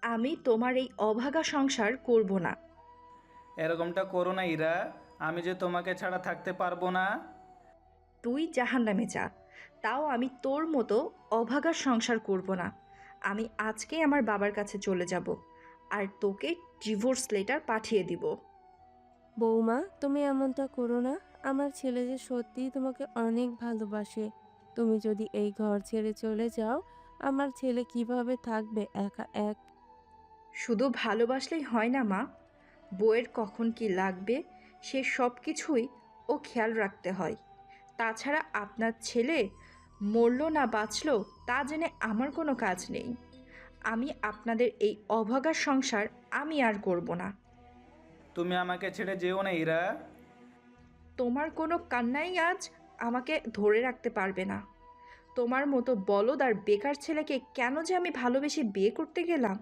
আমি তোমার এই অভাগা সংসার করব না। এরকমটা করো না ইরা, আমি যে তোমাকে ছাড়া থাকতে পারবো না। তুই জাহান্নামে যা, তাও আমি তোর মতো অভাগার সংসার করব না। আমি আজকেই আমার বাবার কাছে চলে যাব, আর তোকে ডিভোর্স লেটার পাঠিয়ে দিব। বৌমা, তুমি এমনটা করো না। আমার ছেলে যে সত্যিই তোমাকে অনেক ভালোবাসে। তুমি যদি এই ঘর ছেড়ে চলে যাও, আমার ছেলে কিভাবে থাকবে একা এক? শুধু ভালোবাসলেই হয় না মা, বউয়ের কখন কি লাগবে সে সব কিছুই ও খেয়াল রাখতে হয়। তাছাড়া আপনার ছেলে মরল না বাঁচল তা জেনে আমার কোনো কাজ নেই। আমি আপনাদের এই অভাগার সংসার আমি আর করব না। তুমি আমাকে ছেড়ে যেও না ইরা। তোমার কোনো কান্নাই আজ আমাকে ধরে রাখতে পারবে না। তোমার মতো বলদ আর বেকার ছেলেকে কেন যে আমি ভালোবেসে বিয়ে করতে গেলাম,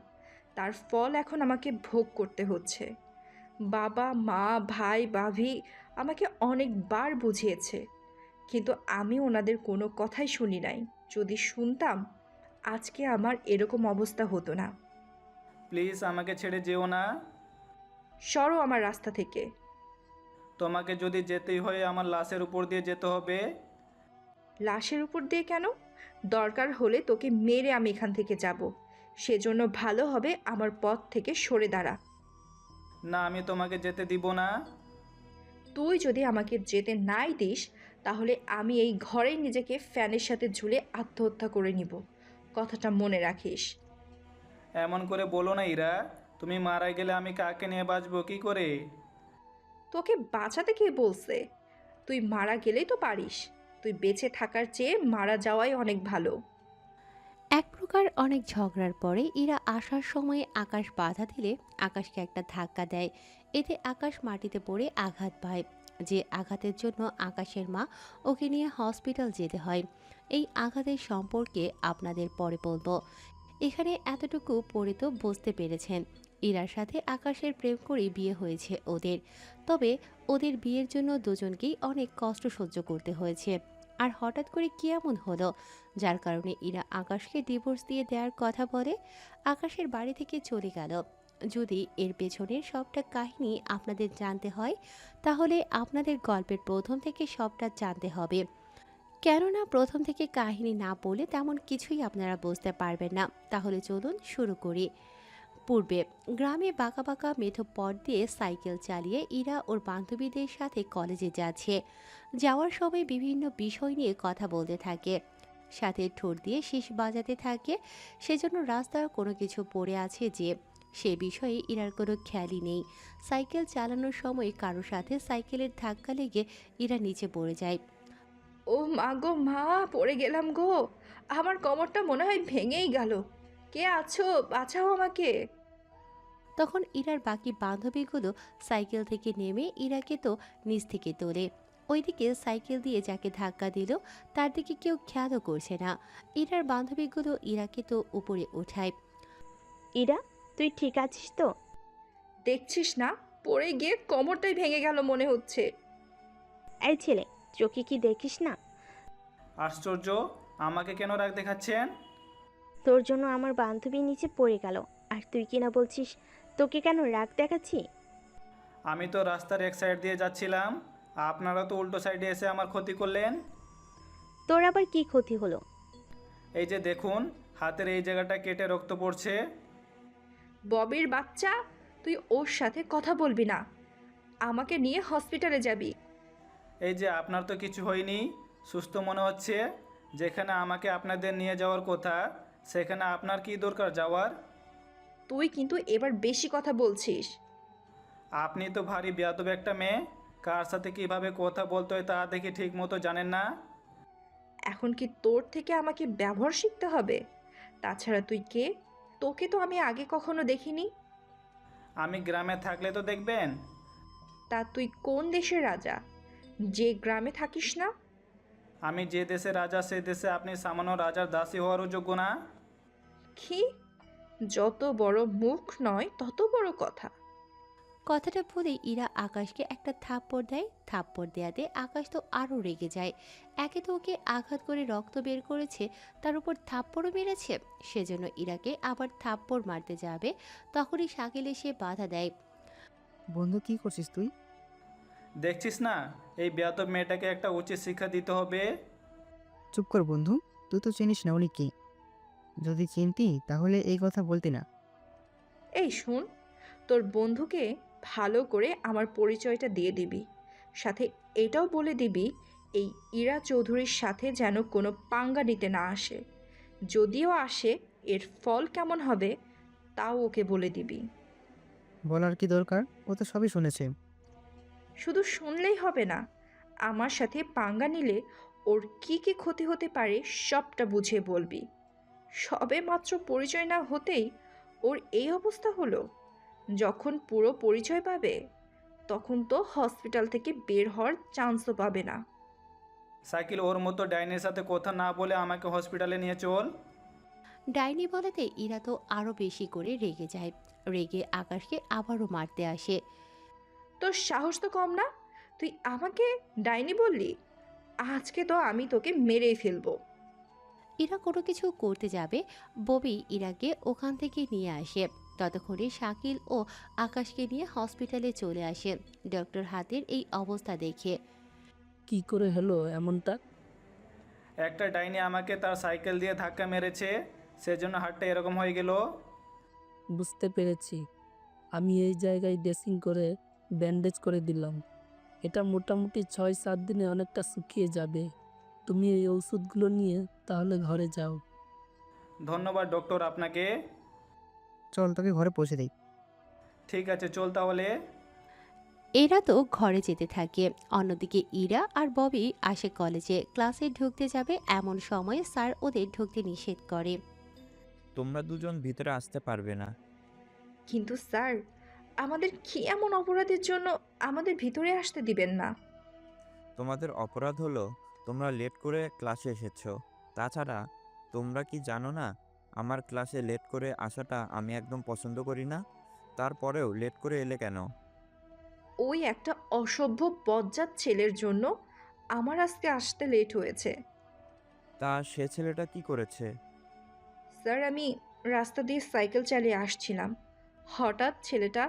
তার ফল এখন আমাকে ভোগ করতে হচ্ছে। বাবা মা ভাই ভাবি আমাকে অনেকবার বুঝিয়েছে, কিন্তু আমি ওনাদের কোনো কথাই শুনি নাই। যদি শুনতাম আজকে আমার এরকম অবস্থা হতো না। প্লিজ আমাকে ছেড়ে যেও না। সরো আমার রাস্তা থেকে। তোমাকে যদি যেতেই হয় আমার লাশের উপর দিয়ে যেতে হবে। লাশের উপর দিয়ে কেন? দরকার হলে তোকে মেরে আমি এখান থেকে যাব। সেজন্য ভালো হবে আমার পথ থেকে সরে দাঁড়া। না, আমি তোমাকে যেতে দিব না। তুই যদি আমাকে যেতে নাই দিস, তাহলে আমি এই ঘরেই নিজেকে ফ্যানের সাথে ঝুলে আত্মহত্যা করে নিব। কথাটা মনে রাখিস। এমন করে বলো না ইরা, তুমি মারা গেলে আমি কাকে নিয়ে বাঁচবো কি করে? তোকে বাঁচাতে কে বলছে? তুই মারা গেলেই তো পারিস। তুই বেঁচে থাকার চেয়ে মারা যাওয়াই অনেক ভালো। এক প্রকার অনেক ঝগড়ার পরে ইরা আসার সময় আকাশ বাধা দিলে আকাশকে একটা ধাক্কা দেয়। এতে আকাশ মাটিতে পড়ে আঘাত পায়। যে আঘাতের জন্য আকাশের মা ওকে নিয়ে হসপিটাল যেতে হয়। এই আঘাতের সম্পর্কে আপনাদের পরে বলবো। এখানে এতটুকু পড়ে তো বুঝতে পেরেছেন, ইরার সাথে আকাশের প্রেম করে বিয়ে হয়েছে ওদের। তবে ওদের বিয়ের জন্য দুজনকেই অনেক কষ্ট সহ্য করতে হয়েছে। আর হঠাৎ করে কি এমন হলো যার কারণে ইরা আকাশকে ডিভোর্স দিয়ে দেওয়ার কথা বলে, আকাশের বাড়ি থেকে চলে গেল? যদি এর পেছনের সবটা কাহিনী আপনাদের জানতে হয়, তাহলে আপনাদের গল্পের প্রথম থেকে সবটা জানতে হবে। কেননা প্রথম থেকে কাহিনী না বলে তেমন কিছুই আপনারা বুঝতে পারবেন না। তাহলে চলুন শুরু করি। পূর্বে গ্রামে বাঁকা বাঁকা মেঠো পথ দিয়ে সাইকেল চালিয়ে ইরা ওর বান্ধবীদের সাথে কলেজে যাচ্ছে। যাওয়ার সময় বিভিন্ন বিষয় নিয়ে কথা বলতে থাকে, সাথে ঠোঁট দিয়ে শীষ বাজাতে থাকে। সেজন্য রাস্তার কোনো কিছু পড়ে আছে যে সে বিষয়ে ইরার কোনো খেয়ালই নেই। সাইকেল চালানোর সময় কারো সাথে সাইকেলের ধাক্কা লেগে ইরা নিচে পড়ে যায়। ও মা গো মা, পড়ে গেলাম গো। আমার কোমরটা মনে হয় ভেঙেই গেল। কে আছো, বাঁচাও আমাকে। তখন ইরার বাকি বান্ধবীগুলো সাইকেল থেকে নেমে ইরাকে তো নিচ থেকে তোলে। ওইদিকে সাইকেল দিয়ে যাকে ধাক্কা দিল তার দিকে কেউ খেয়ালও করছে না। ইরার বান্ধবীগুলো ইরাকে তো উপরে ওঠায়। ইরা, তুই ঠিক আছিস তো? দেখছিস না, পড়ে গিয়ে কোমরটাই ভেঙে গেল মনে হচ্ছে। এই ছেলে, চোখে কি দেখিস না? আশ্চর্য, আমাকে কেন রাগ দেখাচ্ছেন? তোর জন্য আমার বান্ধবী নিচে পড়ে গেল, আর তুই কিনা বলছিস তোকে কেন রাগ দেখাচ্ছি? আমি তো রাস্তার এক সাইড দিয়ে যাচ্ছিলাম, আপনারা তো উল্টো সাইডে এসে আমার ক্ষতি করলেন। তোর আবার কি ক্ষতি হলো? এই যে দেখুন, হাতের এই জায়গাটা কেটে রক্ত পড়ছে। ববির বাচ্চা, তুই ওর সাথে কথা বলবি না। আমাকে নিয়ে হসপিটালে যাবি। এই যে আপনার তো কিছু হয়নি, সুস্থ মনে হচ্ছে। যেখানে আমাকে আপনাদের নিয়ে যাওয়ার কথা, সেখানে আপনার কি দরকার যাওয়ার? তুই কিন্তু এবার বেশি কথা বলছিস। আপনি তো ভারী বেয়াদব একটা মেয়ে, কার সাথে কিভাবে কথা বলতে হয় তা দেখি ঠিক মতো জানেন না। এখন কি তোর থেকে আমাকে ব্যবহার শিখতে হবে? তাছাড়া তুই কে? তোকে তো আমি আগে কখনো দেখিনি। আমি গ্রামে থাকলে তো দেখবেন। তা তুই কোন দেশের রাজা, যে গ্রামে থাকিস না? আমি যে দেশে রাজা সে দেশে আপনি সামান্য রাজার দাসী হওয়ারও যোগ্য না। কি? যত বড় মুখ নয় তত বড় কথা। কথাটা বলেই ইরা আকাশকে একটা থাপ্পড় দেয়। থাপ্পড় দেয়াতে আকাশ তো আরও রেগে যায়। একে তো ওকে আঘাত করে রক্ত বের করেছে, তার উপর থাপ্পড়ও মেরেছে। সেজন্য ইরাকে আবার থাপ্পড় মারতে যাবে, তখনই শাকিল এসে বাধা দেয়। বন্ধু কি করছিস তুই? দেখছিস না, এই বেয়াদব মেয়েটাকে একটা উচিত শিক্ষা দিতে হবে। চুপ কর বন্ধু, তুই তো চিনিস না উনি কি। যদি চিনতি তাহলে এই কথা বলতি না। এই শোন, তোর বন্ধুকে ভালো করে আমার পরিচয়টা দিয়ে দিবি, সাথে এটাও বলে দিবি এই ইরা চৌধুরীর সাথে যেন কোনো পাঙ্গা নিতে না আসে। যদিও আসে, এর ফল কেমন হবে তাও ওকে বলে দিবি। বলার কি দরকার, ও তো সবই শুনেছে। শুধু শুনলেই হবে না, আমার সাথে পাঙ্গা নিলে ওর কি কি ক্ষতি হতে পারে সবটা বুঝিয়ে বলবি। সবে মাত্র পরিচয় না হতেই ওর এই অবস্থা হলো। যখন পুরো পরিচয় পাবে তখন তো হসপিটাল থেকে বের হওয়ার চান্সও পাবে না। সাইকেল, ওর মতো ডাইনের সাথে কথা না বলে আমাকে হসপিটালে নিয়ে চল। ডাইনি বলাতে ইরা তো আরও বেশি করে রেগে যায়। রেগে আকাশকে আবারও মারতে আসে। তোর সাহস তো কম না, তুই আমাকে ডাইনি বললি? আজকে তো আমি তোকে মেরেই ফেলবো। ইরা কোনো কিছু করতে যাবে, ববি ইরাকে ওখান থেকে নিয়ে আসে। ততক্ষণে শাকিল ও আকাশকে নিয়ে হসপিটালে চলে আসে ডক্টর হাতের এই অবস্থা দেখে। কি করে হলো এমনটা? একটা ডাইনি আমাকে তার সাইকেল দিয়ে ধাক্কা মেরেছে, সেজন্য হাতটা এরকম হয়ে গেল। বুঝতে পেরেছি। আমি এই জায়গায় ড্রেসিং করে ব্যান্ডেজ করে দিলাম। এটা মোটামুটি 6-7 দিনে অনেকটা শুকিয়ে যাবে। তুমি এই ওষুধগুলো নিয়ে তাহলে ঘরে যাও। ধন্যবাদ ডক্টর আপনাকে। চল তোকে ঘরে পৌঁছে দিই। ঠিক আছে, চল তাহলে। এরা তো ঘরে যেতে থাকে। অন্যদিকে ইরা আর ববি আসে কলেজে। ক্লাসে ঢুকতে যাবে এমন সময় স্যার ওদের ঢুকতে নিষেধ করে। তোমরা দুজন ভিতরে আসতে পারবে না। কিন্তু স্যার, আমাদের কি এমন অপরাধের জন্য আমাদের ভিতরে আসতে দিবেন না? তোমাদের অপরাধ হলো তোমরা লেট করে ক্লাসে এসেছো। তাছাড়া তোমরা কি জানো না, আমার ক্লাসে লেট করে আসাটা আমি একদম পছন্দ করি না। তারপরেও লেট করে এলে কেন? ওই একটা অসভ্য বজ্জাত ছেলের জন্য আমার আজকে আসতে লেট হয়েছে। তা সে ছেলেটা কি করেছে? স্যার, আমি রাস্তা দিয়ে সাইকেল চালিয়ে আসছিলাম, হঠাৎ ছেলেটা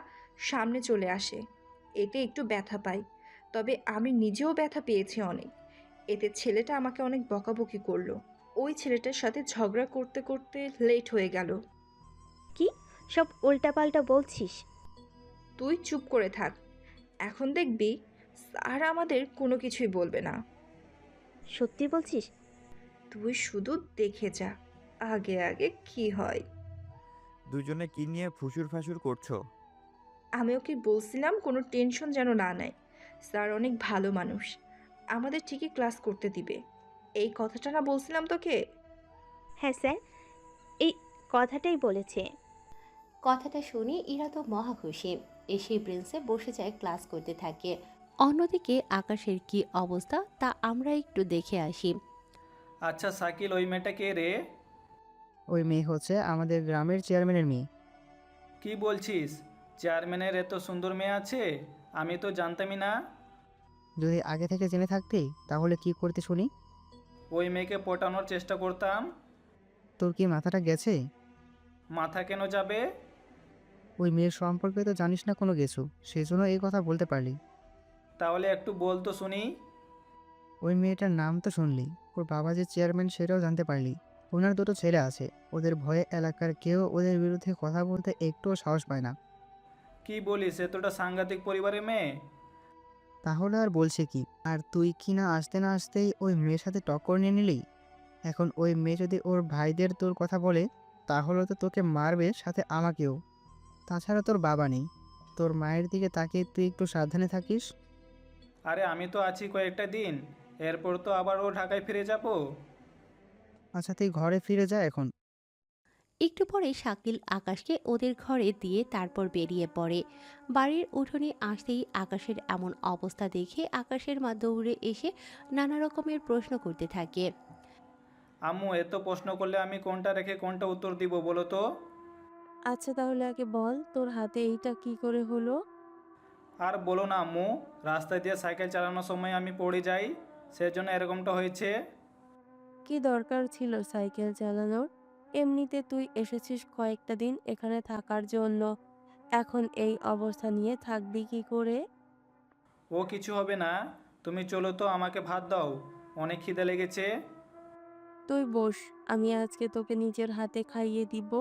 সামনে চলে আসে। এতে একটু ব্যথা পাই, তবে আমি নিজেও ব্যথা পেয়েছি অনেক। এতে ছেলেটা আমাকে অনেক বকাবকি করলো। ওই ছেলেটার সাথে ঝগড়া করতে করতে লেট হয়ে গেল। কি সব উল্টাপাল্টা বলছিস? তুই চুপ করে থাক, এখন দেখবি স্যার আমাদের কোনো কিছুই বলবে না। সত্যি বলছিস? তুই শুধু দেখে যা আগে আগে কি হয়। দুজনে কি নিয়ে ফুসুর ফাসুর করছো? আমি ওকে বলছিলাম কোনো টেনশন যেন না নেয়, স্যার অনেক ভালো মানুষ, আমাদের ঠিকই ক্লাস করতে দিবে। এই কথাটা না বলছিলাম তোকে? হ্যাঁ স্যার, এই কথাটাই বলেছে। কথাটা শুনে ইরা তো মহা খুশি। এসে বেঞ্চে বসে যায়, ক্লাস করতে থাকে। অন্যদিকে আকাশের কি অবস্থা তা আমরা একটু দেখে আসি। আচ্ছা সাইকেল, ওই মেয়েটা কে রে? ওই মেয়ে হচ্ছে আমাদের গ্রামের চেয়ারম্যানের মেয়ে। কি বলছিস? চেয়ারম্যানের এত সুন্দর মেয়ে আছে? আমি তো জানতামই না। যদি আগে থেকে জেনে থাকতি তাহলে কি করতে শুনি? ওই মেয়েকে পটানোর চেষ্টা করতাম। তোর কি মাথাটা গেছে? মাথা কেন যাবে? ওই মেয়ের সম্পর্কে তো জানিস না কোনো কিছু, সেজন্য এই কথা বলতে পারলি। তাহলে একটু বল তো শুনি। ওই মেয়েটার নাম তো শুনলি, ওর বাবা যে চেয়ারম্যান সেটাও জানতে পারলি। ওনার দুটো ছেলে আছে, ওদের ভয়ে এলাকার কেউ ওদের বিরুদ্ধে কথা বলতে একটুও সাহস পায় না। কি বলিস, এতটা সাংঘাতিক পরিবারের মেয়ে? তাহলে আর বলছে কি? আর তুই কি না আসতে না আসতেই ওই মেয়ের সাথে টক্কর নিয়ে নিলি। এখন ওই মেয়ে যদি ওর ভাইদের তোর কথা বলে তাহলে তো তোকে মারবে, সাথে আমাকেও। তাছাড়া তোর বাবা নেই, তোর মায়ের দিকে তাকিয়ে তুই একটু সাবধানে থাকিস। আরে আমি তো আছি কয়েকটা দিন, এরপর তো আবার ও ঢাকায় ফিরে যাব। আচ্ছা তুই ঘরে ফিরে যা এখন। একটু পরে শাকিল আকাশকে ওদের ঘরে দিয়ে তারপর বেরিয়ে পড়ে। বাড়ির উঠোনে আসতেই আকাশের এমন অবস্থা দেখে আকাশের মা দৌড়ে এসে নানা রকমের প্রশ্ন করতে থাকে। আম্মু, এত প্রশ্ন করলে আমি কোনটা রেখে কোনটা উত্তর দিব বলো তো? আচ্ছা তাহলে আগে বল, তোর হাতে এইটা কি করে হলো? আর বলো না আম্মু, রাস্তা দিয়ে সাইকেল চালানোর সময় আমি পড়ে যাই, সেজন্য এরকমটা হয়েছে। কি দরকার ছিল সাইকেল চালানোর? এমনিতে তুই এসেছিস কয়েকটা দিন এখানে থাকার জন্য। এখন এই অবস্থা নিয়ে থাকবি কি করে? ও কিছু হবে না, তুমি চলো তো, আমাকে ভাত দাও, অনেক খিদে লেগেছে। তুই বস, আমি আজকে তোকে নিজের হাতে খাইয়ে দিব।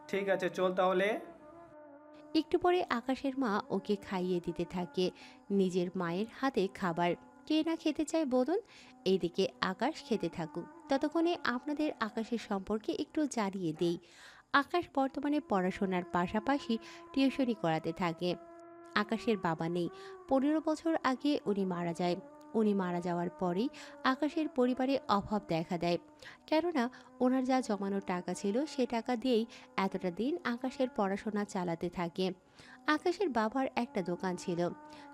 ঠিক আছে, চল তাহলে। একটু পরে আকাশের মা ওকে খাইয়ে দিতে থাকে নিজের মায়ের হাতে খাবার। কে না খেতে চায় বলুন? এইদিকে আকাশ খেতে থাকুক, ততক্ষণে আপনাদের আকাশের সম্পর্কে একটু জানিয়ে দেই। আকাশ বর্তমানে পড়াশোনার পাশাপাশি টিউশনি করাতে থাকে। আকাশের বাবা নেই, 15 বছর আগে উনি মারা যায়। উনি মারা যাওয়ার পরেই আকাশের পরিবারে অভাব দেখা দেয়, কেননা ওনার যা জমানো টাকা ছিল সে টাকা দিয়েই এতটা দিন আকাশের পড়াশোনা চালাতে থাকে। আকাশের বাবার একটা দোকান ছিল,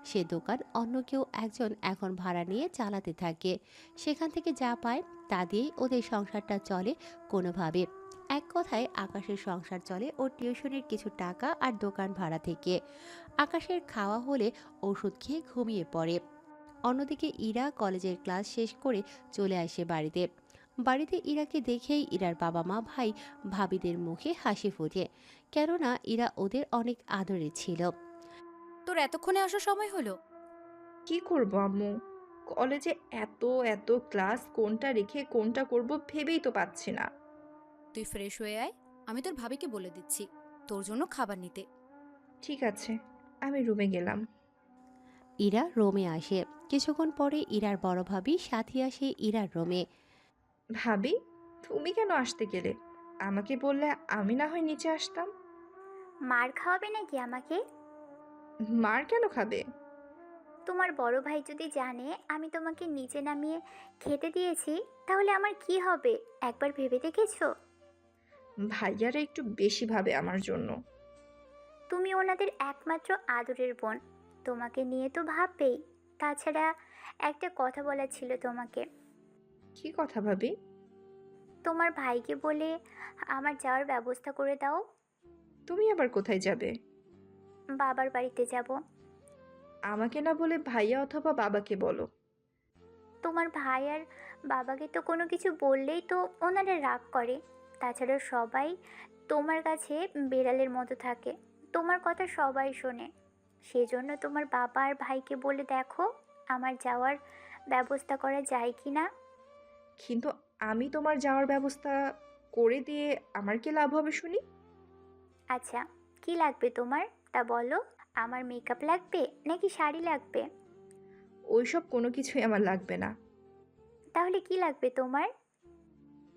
সে দোকান অন্য কেউ একজন এখন ভাড়া নিয়ে চালাতে থাকে। সেখান থেকে যা পায় তা দিয়েই ওদের সংসারটা চলে কোনোভাবে। এক কথায় আকাশের সংসার চলে ওর টিউশনের কিছু টাকা আর দোকান ভাড়া থেকে। আকাশের খাওয়া হলে ওষুধ খেয়ে ঘুমিয়ে পড়ে। অন্যদিকে ইরা কলেজের ক্লাস শেষ করে চলে আসে বাড়িতে। বাড়িতে ইরাকে দেখেই ইরার বাবা মা ভাই ভাবিদের মুখে হাসি ফোটে, কেননা ইরা ওদের অনেক আদরের ছিল। তোর এতক্ষণে আসার সময় হলো? কি করব আম্মু, কলেজে এত এত ক্লাস, কোনটা রেখে কোনটা করব ভেবেই তো পাচ্ছি না। তুই ফ্রেশ হয়ে আয়, আমি তোর ভাবিকে বলে দিচ্ছি তোর জন্য খাবার নিতে। ঠিক আছে, আমি রুমে গেলাম। ইরা রোমে আসে। কিছুক্ষণ পরে ইরার বড় ভাবি সাথী আসে ইরার রোমে। ভাবি, তুমি কেন আসতে গেলে? আমাকে বললে আমি না হয় নিচে আসতাম। মার খাওয়াবে নাকি আমাকে? মার কেন খাবে? তোমার বড় ভাই যদি জানে আমি তোমাকে নিচে নামিয়ে খেতে দিয়েছি, তাহলে আমার কি হবে একবার ভেবে দেখেছো? ভাইয়ারা একটু বেশি ভাবে আমার জন্য। তুমি ওনাদের একমাত্র আদরের বোন, তোমাকে নিয়ে তো ভাববেই। তাছাড়া একটা কথা বলা ছিল তোমাকে। কি কথা ভাবি? তোমার ভাইকে বলে আমার যাওয়ার ব্যবস্থা করে দাও। তুমি আবার কোথায় যাবে? বাবার বাড়িতে যাব। আমাকে না বলে ভাইয়া অথবা বাবাকে বলো। তোমার ভাই আর বাবাকে তো কোনো কিছু বললেই তো ওনারা রাগ করে। তাছাড়া সবাই তোমার কাছে বেড়ালের মতো থাকে, তোমার কথা সবাই শোনে। সেজন্য তোমার বাবা আর ভাইকে বলে দেখো আমার যাওয়ার ব্যবস্থা করা যায় কি না। কিন্তু আমি তোমার যাওয়ার ব্যবস্থা করে দিয়ে আমার কি লাভ হবে শুনি? আচ্ছা, কি লাগবে তোমার তা বলো। আমার মেকআপ লাগবে নাকি শাড়ি লাগবে? ওইসব কোনো কিছুই আমার লাগবে না। তাহলে কি লাগবে তোমার?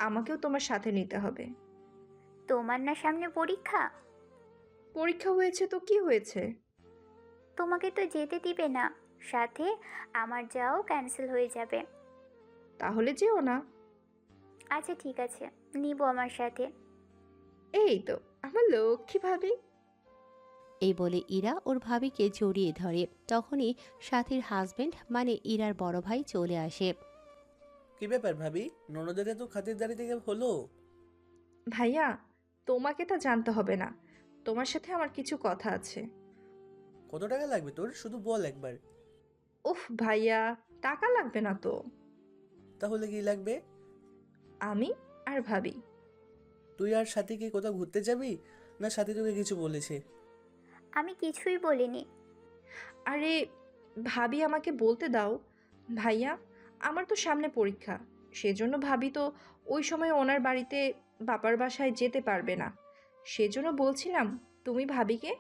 আমাকেও তোমার সাথে নিতে হবে। তোমার না সামনে পরীক্ষা? পরীক্ষা হয়েছে তো কি হয়েছে? তোমাকে তো যেতে দিবে না, সাথে আমার যাও ক্যান্সেল হয়ে যাবে। তাহলে যেও না। আচ্ছা ঠিক আছে, নিব আমার সাথে। এই তো আমার লক্ষ্মী ভাবি। এই বলে ইরা ওর ভাবিকে জড়িয়ে ধরে। তখনই সাথীর হাজবেন্ড মানে ইরার বড় ভাই চলে আসে। কি ব্যাপার ভাবি, ননদের তো খাতিরদারি থেকে হলো? ভাইয়া, তোমাকে তা জানতে হবে না, তোমার সাথে আমার কিছু কথা আছে। কত টাকা লাগবে তোর, শুধু বল একবার। উফ ভাইয়া, টাকা লাগবে না তো। তাহলে কি লাগবে? আমি আর ভাবি। তুই আর সাথী কি কোথাও ঘুরতে যাবি, না সাথী তোকে কিছু বলেছে? আমি কিছুই বলিনি। আরে ভাবি, আমাকে বলতে দাও। ভাইয়া, আমার তো সামনে পরীক্ষা, সেজন্য ভাবি তো ওই সময় ওনার বাড়িতে বাবার বাসায় যেতে পারবে না। সেজন্য বলছিলাম তুমি ভাবিকে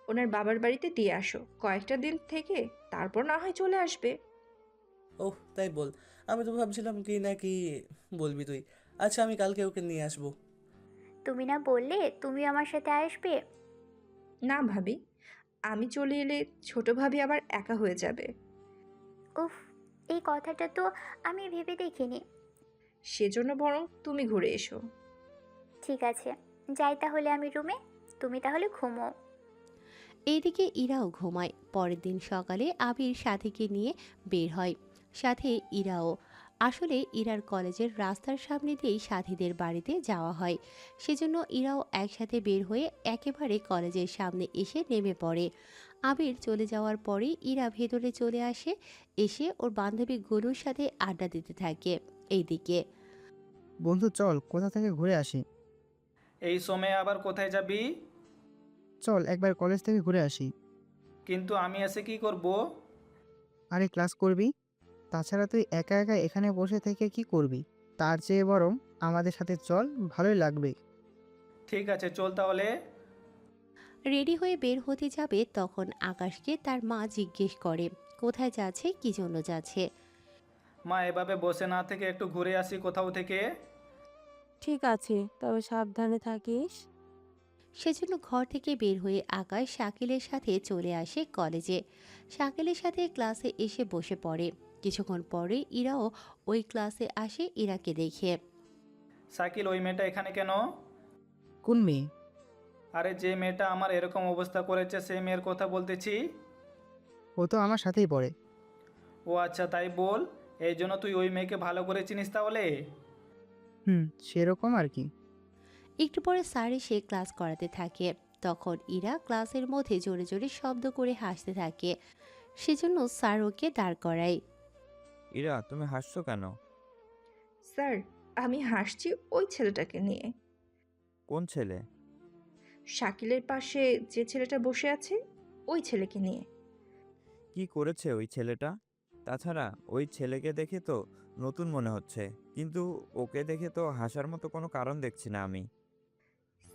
ওনার বাবার বাড়িতে দিয়ে আসো কয়েকটা দিন থেকে, তারপর না হয় চলে আসবে। ওহ তাই বল, আমি তো ভাবছিলাম কি না কি বলবি তুই। আচ্ছা আমি কালকে ওকে নিয়ে আসবো। তুমি না বললে তুমি আমার সাথে আসবে? না ভাবি, আমি চলে এলে ছোট ভাবি আবার একা হয়ে যাবে। উফ, এই কথাটা তো আমি ভেবে দেখিনি। সেজন্য বরং তুমি ঘুরে এসো। ঠিক আছে, যাই তাহলে আমি রুমে, তুমি তাহলে ঘুমো। এইদিকে ইরাও ঘুমায়। পরের দিন সকালে আবির সাথীকে নিয়ে বের হয়, সাথে ইরাও। আসলে ইরার কলেজের রাস্তার সামনে দিয়েই সাথীদের বাড়িতে যাওয়া হয়, সেজন্য ইরাও একসাথে বের হয়ে একেবারে কলেজের সামনে এসে নেমে পড়ে। আবির চলে যাওয়ার পরে ইরা ভেতরে চলে আসে, এসে ওর বান্ধবী গরুর সাথে আড্ডা দিতে থাকে। এইদিকে বন্ধু চল কোথা থেকে ঘুরে আসি। এই সময়ে আবার কোথায় যাবি? চল একবার কলেজ থেকে ঘুরে আসি। কিন্তু আমি এসে কি করব? আরে ক্লাস করবি, তাছাড়া তুই একা একা এখানে বসে থেকে কি করবি? তার চেয়ে বরং আমাদের সাথে চল, ভালোই লাগবে। ঠিক আছে, চল তাহলে। রেডি হয়ে বের হতে যাবে তখন আকাশকে তার মা জিজ্ঞেস করে কোথায় যাচ্ছে, কি জন্য যাচ্ছে। মা, এভাবে বসে না থেকে একটু ঘুরে আসি কোথাও থেকে। ঠিক আছে, তবে সাবধানে থাকিস। সেজন্য ঘর থেকে বের হয়ে আকাশ শাকিলের সাথে চলে আসে কলেজে। শাকিলের সাথে ক্লাসে এসে বসে পড়ে। কিছুক্ষণ পরে ইরাও ওই ক্লাসে আসে ইরাকে দেখে। শাকিল, ওই মেয়েটা এখানে কেন? কোন মেয়ে? আরে যে মেয়েটা আমার এরকম অবস্থা করেছে সেই মেয়ের কথা বলতেছি। ও তো আমার সাথেই পড়ে। ও আচ্ছা, তাই বল। এই জন্য তুই ওই মেয়েকে ভালো করে চিনিস তাহলে? সেরকম আর কি। একটু পরে স্যার এসে ক্লাস করাতে থাকে। তখন ইরা ক্লাসের মধ্যে জোরে জোরে শব্দ করে হাসতে থাকে। সেজন্য স্যার ওকে দাঁড় করায়। ইরা, তুমি হাসছো কেন? স্যার, আমি হাসছি ওই ছেলেটাকে নিয়ে। কোন ছেলে? শাকিলের পাশে যে ছেলেটা বসে আছে, ওই ছেলেকে নিয়ে। কি করেছে ওই ছেলেটা? তাছাড়া ওই ছেলেকে দেখে তো নতুন মনে হচ্ছে, কিন্তু ওকে দেখে তো হাসার মতো কোনো কারণ দেখছি না আমি।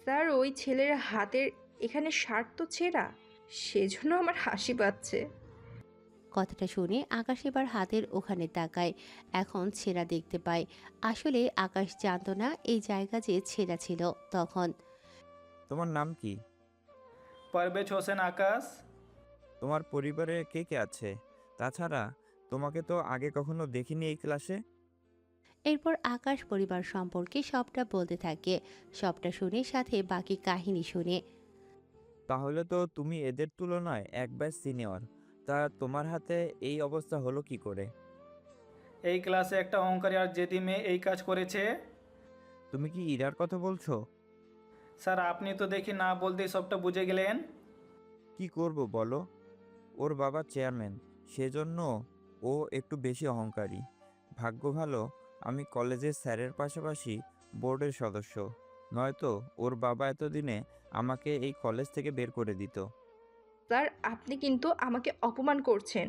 স্যার, ওই ছেলের হাতের এখানে শার্ট তো ছেঁড়া, সেজন্য আমার হাসি পাচ্ছে। কথাটা শুনে আকাশ এবার হাতের ওখানে তাকায়। এখন ছেঁড়া দেখতে পায়। আসলে আকাশ জানতো না এই জায়গা যে ছেঁড়া ছিল। তখন তোমার নাম কি? পারভেজ হোসেন আকাশ। তোমার পরিবারে কে কে আছে? তাছাড়া তোমাকে তো আগে কখনো দেখিনি এই ক্লাসে। এরপর আকাশ পরিবার সম্পর্কে সবটা বলতে থাকে। সবটা শুনে সাথে বাকি কাহিনী শুনে। তাহলে তো তুমি এদের তুলনায় এক ব্যাচ সিনিয়র। তা তোমার হাতে এই অবস্থা হলো কি করে? এই ক্লাসে একটা অহংকারী আর জেদি মেয়ে এই কাজ করেছে। তুমি কি ইরার কথা বলছো? স্যার, আপনি তো দেখি না বলতেই সবটা বুঝে গেলেন। কি করব বলো? ওর বাবা চেয়ারম্যান, সেজন্য ও একটু বেশি অহংকারী। ভাগ্য ভালো আমি কলেজের স্যারের পাশাপাশি বোর্ডের সদস্য, নয়তো ওর বাবা এতদিনে আমাকে এই কলেজ থেকে বের করে দিত। স্যার, আপনি কিন্তু আমাকে অপমান করছেন।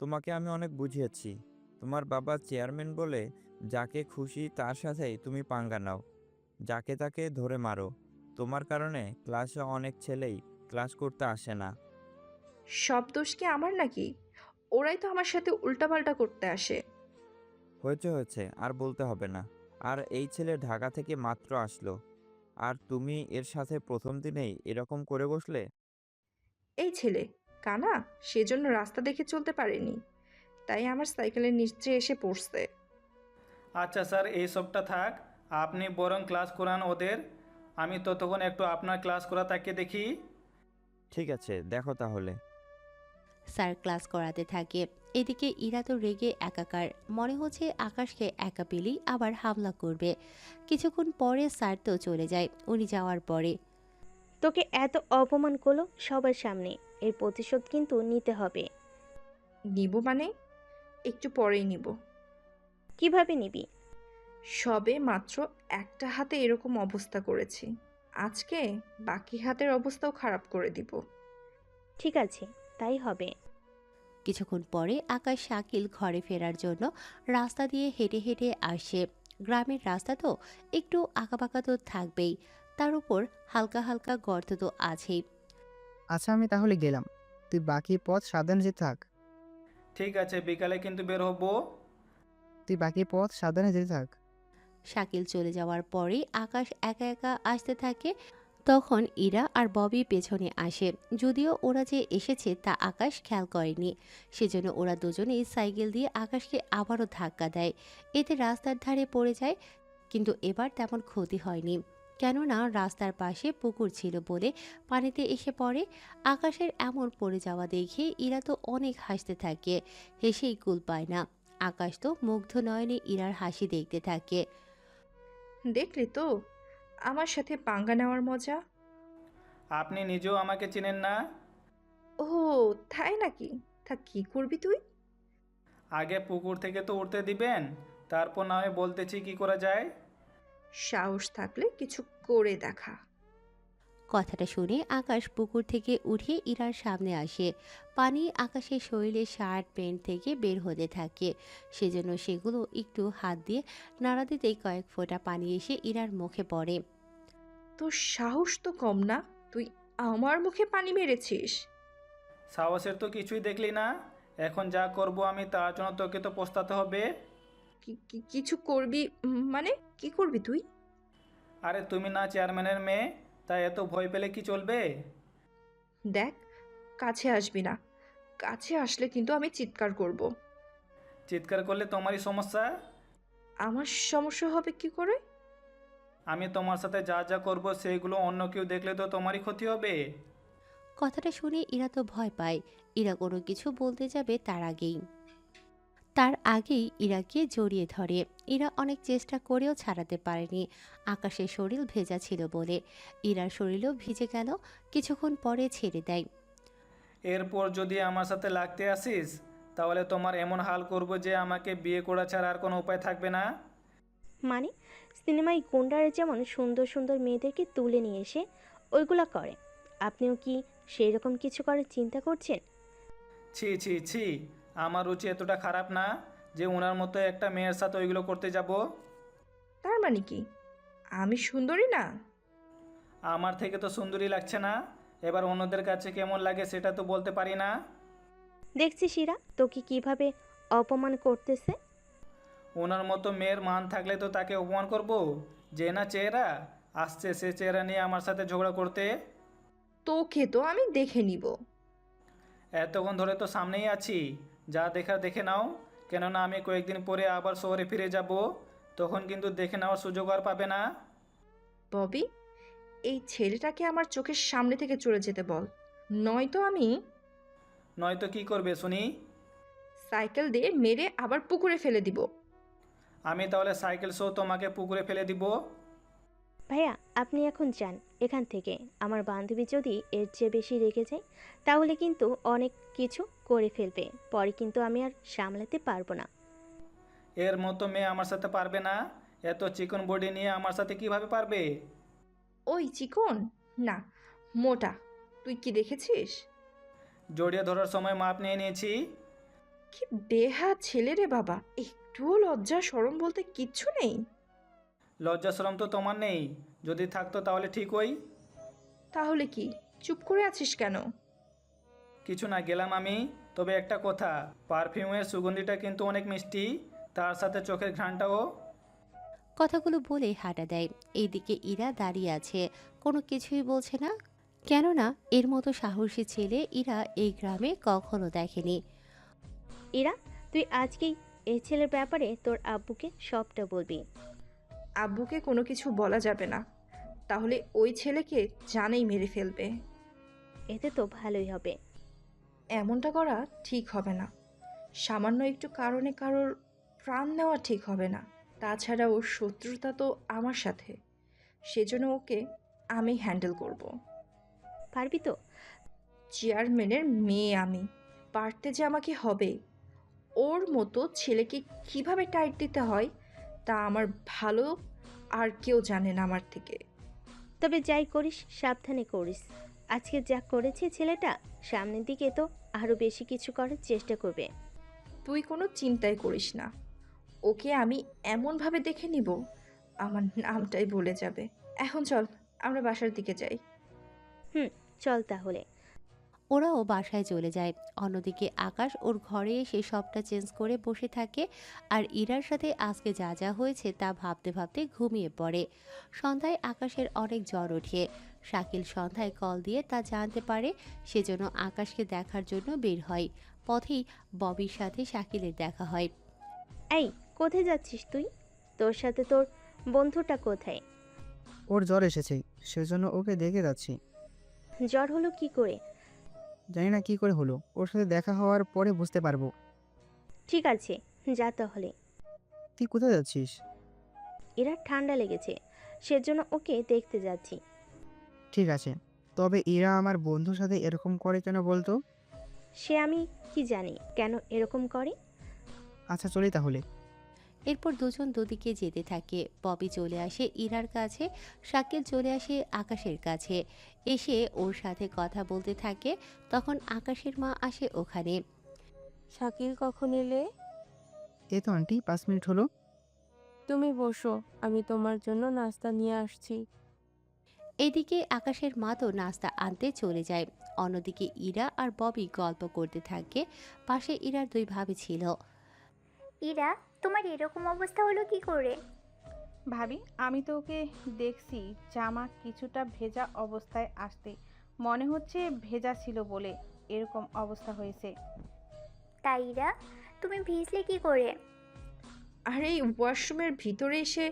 তোমাকে আমি অনেক বুঝিয়েছি। তোমার বাবা চেয়ারম্যান বলে যাকে খুশি তার সাথেই তুমি পাঙ্গা নাও, যাকে তাকে ধরে মারো। তোমার কারণে ক্লাসে অনেক ছেলেই ক্লাস করতে আসে না। সব দোষ কি আমার নাকি? ওরাই তো আমার সাথে উল্টাপাল্টা করতে আসে। হয়েছে হয়েছে, আর বলতে হবে না। আর এই ছেলে ঢাকা থেকে মাত্র আসলো, আর তুমি এর সাথে প্রথম দিনেই এরকম করে বসলে? এই ছেলে কানা, সেজন্য রাস্তা দেখে চলতে পারেনি, তাই আমার সাইকেলের নিচে এসে পড়ছে। আচ্ছা স্যার, এই সবটা থাক। আপনি বরং ক্লাস করান ওদের। আমি ততক্ষণ একটু আপনার ক্লাস করা তাকে দেখি। ঠিক আছে, দেখো তাহলে। স্যার ক্লাস করাতে থাকে। এদিকে ইরা তো রেগে একাকার। মনে হচ্ছে আকাশকে একা পেলেই আবার হামলা করবে। কিছুক্ষণ পরে স্যার তো চলে যায়। উনি যাওয়ার পরে তোকে এত অপমান করলো সবার সামনে, এর প্রতিশোধ কিন্তু নিতে হবে। নিব মানে? একটু পরেই নিব। কিভাবে নিবি? সবে মাত্র একটা হাতে এরকম অবস্থা করেছি, আজকে বাকি হাতের অবস্থাও খারাপ করে দিব। ঠিক আছে, তাই হবে। কিছুক্ষণ পরে আকাশ শাকিল ঘরে ফেরার জন্য রাস্তা দিয়ে হেঁটে হেঁটে আসে। গ্রামের রাস্তা তো একটু আঁকাবাঁকা তো থাকবেই, তার উপর হালকা হালকা গর্ত তো আছেই। আচ্ছা আমি তাহলে গেলাম, তুই বাকি পথ সাবধানে যেতে থাক। ঠিক আছে, বিকালে কিন্তু বের হবো। তুই বাকি পথ সাবধানে যেতে থাক। শাকিল চলে যাওয়ার পরেই আকাশ একা একা আসতে থাকে। তখন ইরা আর ববি পেছনে আসে। যদিও ওরা যে এসেছে তা আকাশ খেয়াল করেনি, সেজন্য ওরা দুজনেই সাইকেল দিয়ে আকাশকে আবারও ধাক্কা দেয়। এতে রাস্তার ধারে পড়ে যায়, কিন্তু এবার তেমন ক্ষতি হয়নি, কেননা রাস্তার পাশে পুকুর ছিল বলে পানিতে এসে পড়ে। আকাশের এমন পড়ে যাওয়া দেখে ইরা তো অনেক হাসতে থাকে, হেসেই কুল পায় না। আকাশ তো মুগ্ধ নয়নে ইরার হাসি দেখতে থাকে। দেখলি তো আমার সাথে পাঙ্গা নেওয়ার মজা। আপনি নিজেও আমাকে চেনেন না। ও, তাই নাকি? তা কি করবি তুই? আগে পুকুর থেকে তো উঠতে দিবেন, তারপর না হয় বলতেছি কি করা যায়। সাহস থাকলে কিছু করে দেখা। কথাটা শুনে আকাশ পুকুর থেকে উঠে ইরার সামনে আসে। পানি আকাশের শরীরে শার্ট প্যান্ট থেকে বের হতে থাকে, সেজন্য সেগুলো একটু হাত দিয়ে নাড়া দিতেই কয়েক ফোঁটা পানি এসে ইরার মুখে পড়ে। তোর সাহস তো কম না, তুই আমার মুখে পানি মেরেছিস। সাহসের তো কিছুই দেখলি না। এখন যা করব আমি তার জন্য তোকে তো পস্তাতে হবে। কিছু করবি মানে কি করবি তুই? আরে তুমি না চেয়ারম্যানের মেয়ে, তাই এত ভয় পেলে কি চলবে? দেখ, কাছে আসবি না। কাছে আসলে কিন্তু আমি চিৎকার করব। চিৎকার করলে তোমারই সমস্যা। আমার সমস্যা হবে কি করে? আমি তোমার সাথে যা যা করব সেইগুলো অন্য কেউ দেখলে তো তোমারই ক্ষতি হবে। কথাটা শুনে ইরা তো ভয় পায়। ইরা কোনো কিছু বলতে যাবে তার আগেই ইরাকে জড়িয়ে ধরে। ইরা অনেক চেষ্টা করেও ছাড়াতে পারেনি, আকাশের শরীর ভেজা ছিল বলে। ইরার শরীরও ভিজে গেল, কিছুক্ষণ পরে ছেড়ে দেয়। এরপর যদি আমার সাথে লাগতে আসিস, তাহলে তোমার এমন হাল করব যে আমাকে বিয়ে করা ছাড়া আর কোনো উপায় থাকবে না। মানে সিনেমায় গুন্ডারা যেমন সুন্দর সুন্দর মেয়েদেরকে তুলে নিয়ে এসে ওইগুলা করে, আপনিও কি সেই রকম কিছু করার চিন্তা করছেন? ছি ছি ছি, আমার রুচি এতটা খারাপ না যে ওনার মতো একটা মেয়ের সাথে ওইগুলো করতে যাব। তার মানে কি আমি সুন্দরী না? আমার থেকে তো সুন্দরী লাগছে না, এবার অন্যদের কাছে কেমন লাগে সেটা তো বলতে পারি না। দেখছিস ইরা তোকে কিভাবে অপমান করতেছে। ওনার মতো মেয়ের মান থাকলে তো তাকে অপমান করব। যে না চেহারা আসছে সে চেহারা নিয়ে আমার সাথে ঝগড়া করতে। তোকে তো আমি দেখে নিব। এতক্ষণ ধরে তো সামনেই আছি, যা দেখার দেখে নাও। কেননা আমি কয়েকদিন পরে আবার শহরে ফিরে যাব, তখন কিন্তু দেখে নেওয়ার সুযোগ আর পাবে না। ববি, এই ছেলেটাকে আমার চোখের সামনে থেকে চলে যেতে বল, নয়তো আমি নয়তো কি করবে শুনি? সাইকেল দিয়ে মেরে আবার পুকুরে ফেলে দিব। আমি তাহলে সাইকেল সহ তোমাকে পুকুরে ফেলে দিব। ভাইয়া আপনি এখন যান এখান থেকে। আমার বান্ধবী যদি এর চেয়ে বেশি রেগে যায় তাহলে কিন্তু অনেক কিছু করে ফেলবে, পরে কিন্তু আমি আর সামলাতে পারবো না। এর মতো মেয়ে আমার সাথে পারবে না। এত চিকন বডি নিয়ে আমার সাথে কিভাবে পারবে? ওই চিকন না, মোটা। তুই কি দেখেছিস? জড়িয়ে ধরার সময় মাপ নিয়ে নিয়েছি। কি বেহা ছেলে রে বাবা, একটুও লজ্জা শরম বলতে কিচ্ছু নেই। লজ্জা শরম তো তোমার নেই, যদি থাকতো তাহলে ঠিক হই। তাহলে কি চুপ করে আছিস কেন? কিছু না, গেলাম আমি। তবে একটা কথা, পারফিউমের সুগন্ধিটা কিন্তু অনেক মিষ্টি, তার সাথে চোখের ঘ্রাণটাও। কথাগুলো বলে হাঁটা দেয়। এইদিকে ইরা দাঁড়িয়ে আছে, কোনো কিছুই বলছে না, কেননা এর মতো সাহসী ছেলে ইরা এই গ্রামে কখনো দেখেনি। ইরা তুই আজকেই এই ছেলের ব্যাপারে তোর আব্বুকে সবটা বলবি। আব্বুকে কোনো কিছু বলা যাবে না, তাহলে ওই ছেলেকে জানেই মেরে ফেলবে। এতে তো ভালোই হবে। এমনটা করা ঠিক হবে না। সামান্য একটু কারণে কারোর প্রাণ নেওয়া ঠিক হবে না। তাছাড়া ওর শত্রুতা তো আমার সাথে, সেজন্য ওকে আমি হ্যান্ডেল করব। পারবি তো? চেয়ারম্যানের মেয়ে আমি, পারতে যে আমাকে হবে। ওর মতো ছেলেকে কিভাবে টাইট দিতে হয় তা আমার ভালো আর কেউ জানে না আমার থেকে। তবে যাই করিস সাবধানে করিস। আজকে যা করেছে ছেলেটা, সামনের দিকে তো আরো বেশি কিছু করার চেষ্টা করবে। তুই কোনো চিন্তাই করিস না, ওকে আমি এমনভাবে দেখে নিব আমার নামটাই ভুলে যাবে। এখন চল আমরা বাসার দিকে যাই। হুম, চল তাহলে। ওরাও বাসায় চলে যায়। অন্যদিকে আকাশ ওর ঘরে এসে সবটা চেঞ্জ করে বসে থাকে আর ইরার সাথে আজকে যা যা হয়েছে তা ভাবতে ভাবতে ঘুমিয়ে পড়ে। সন্ধ্যায় আকাশের অনেক জ্বর ওঠে। শাকিল সন্ধ্যায় কল দিয়ে তা জানতে পারে, সেজন্য আকাশকে দেখার জন্য বের হয়। পথেই ববির সাথে শাকিলের দেখা হয়। এই কোথায় যাচ্ছিস তুই? তোর সাথে তোর বন্ধুটা কোথায়? ওর জ্বর এসেছে, সেজন্য ওকে দেখে যাচ্ছি। জ্বর হলো কি করে? জানি না কি করে হলো, ওর সাথে দেখা হওয়ার পরে বুঝতে পারবো। ঠিক আছে, যা তাহলে। তুই কোথায় যাচ্ছিস? এরা ঠান্ডা লেগেছে, সেজন্য ওকে দেখতে যাচ্ছি। ঠিক আছে, তবে ইরা আমার বন্ধুর সাথে এরকম করে কেন বলতো? সে আমি কি জানি কেন এরকম করে। আচ্ছা চলি তাহলে। এরপর দুজন দুদিকে যেতে থাকে। ববি চলে আসে ইরার কাছে, শাকিল চলে আসে আকাশের কাছে। এসে ওর সাথে কথা বলতে থাকে। তখন আকাশের মা আসে ওখানে। শাকিল কখন এলে? এই তো আন্টি 5 মিনিট হলো। তুমি বসো, আমি তোমার জন্য নাস্তা নিয়ে আসছি। এদিকে আকাশের মা তো নাস্তা আনতে চলে যায়। অন্যদিকে ইরা আর ববি গল্প করতে থাকে। পাশে ইরার দুই ভাবি ছিল। ইরা, তোমার এরকম অবস্থা হলো কি করে? ভাবি, আমি তো ওকে দেখছি জামা কিছুটা ভেজা অবস্থায় আসতে, মনে হচ্ছে ভেজা ছিল বলে এরকম অবস্থা হয়েছে। তাই ইরা, তুমি ভিজলে কি করে? আর এই ওয়াশরুমের ভিতরে এসে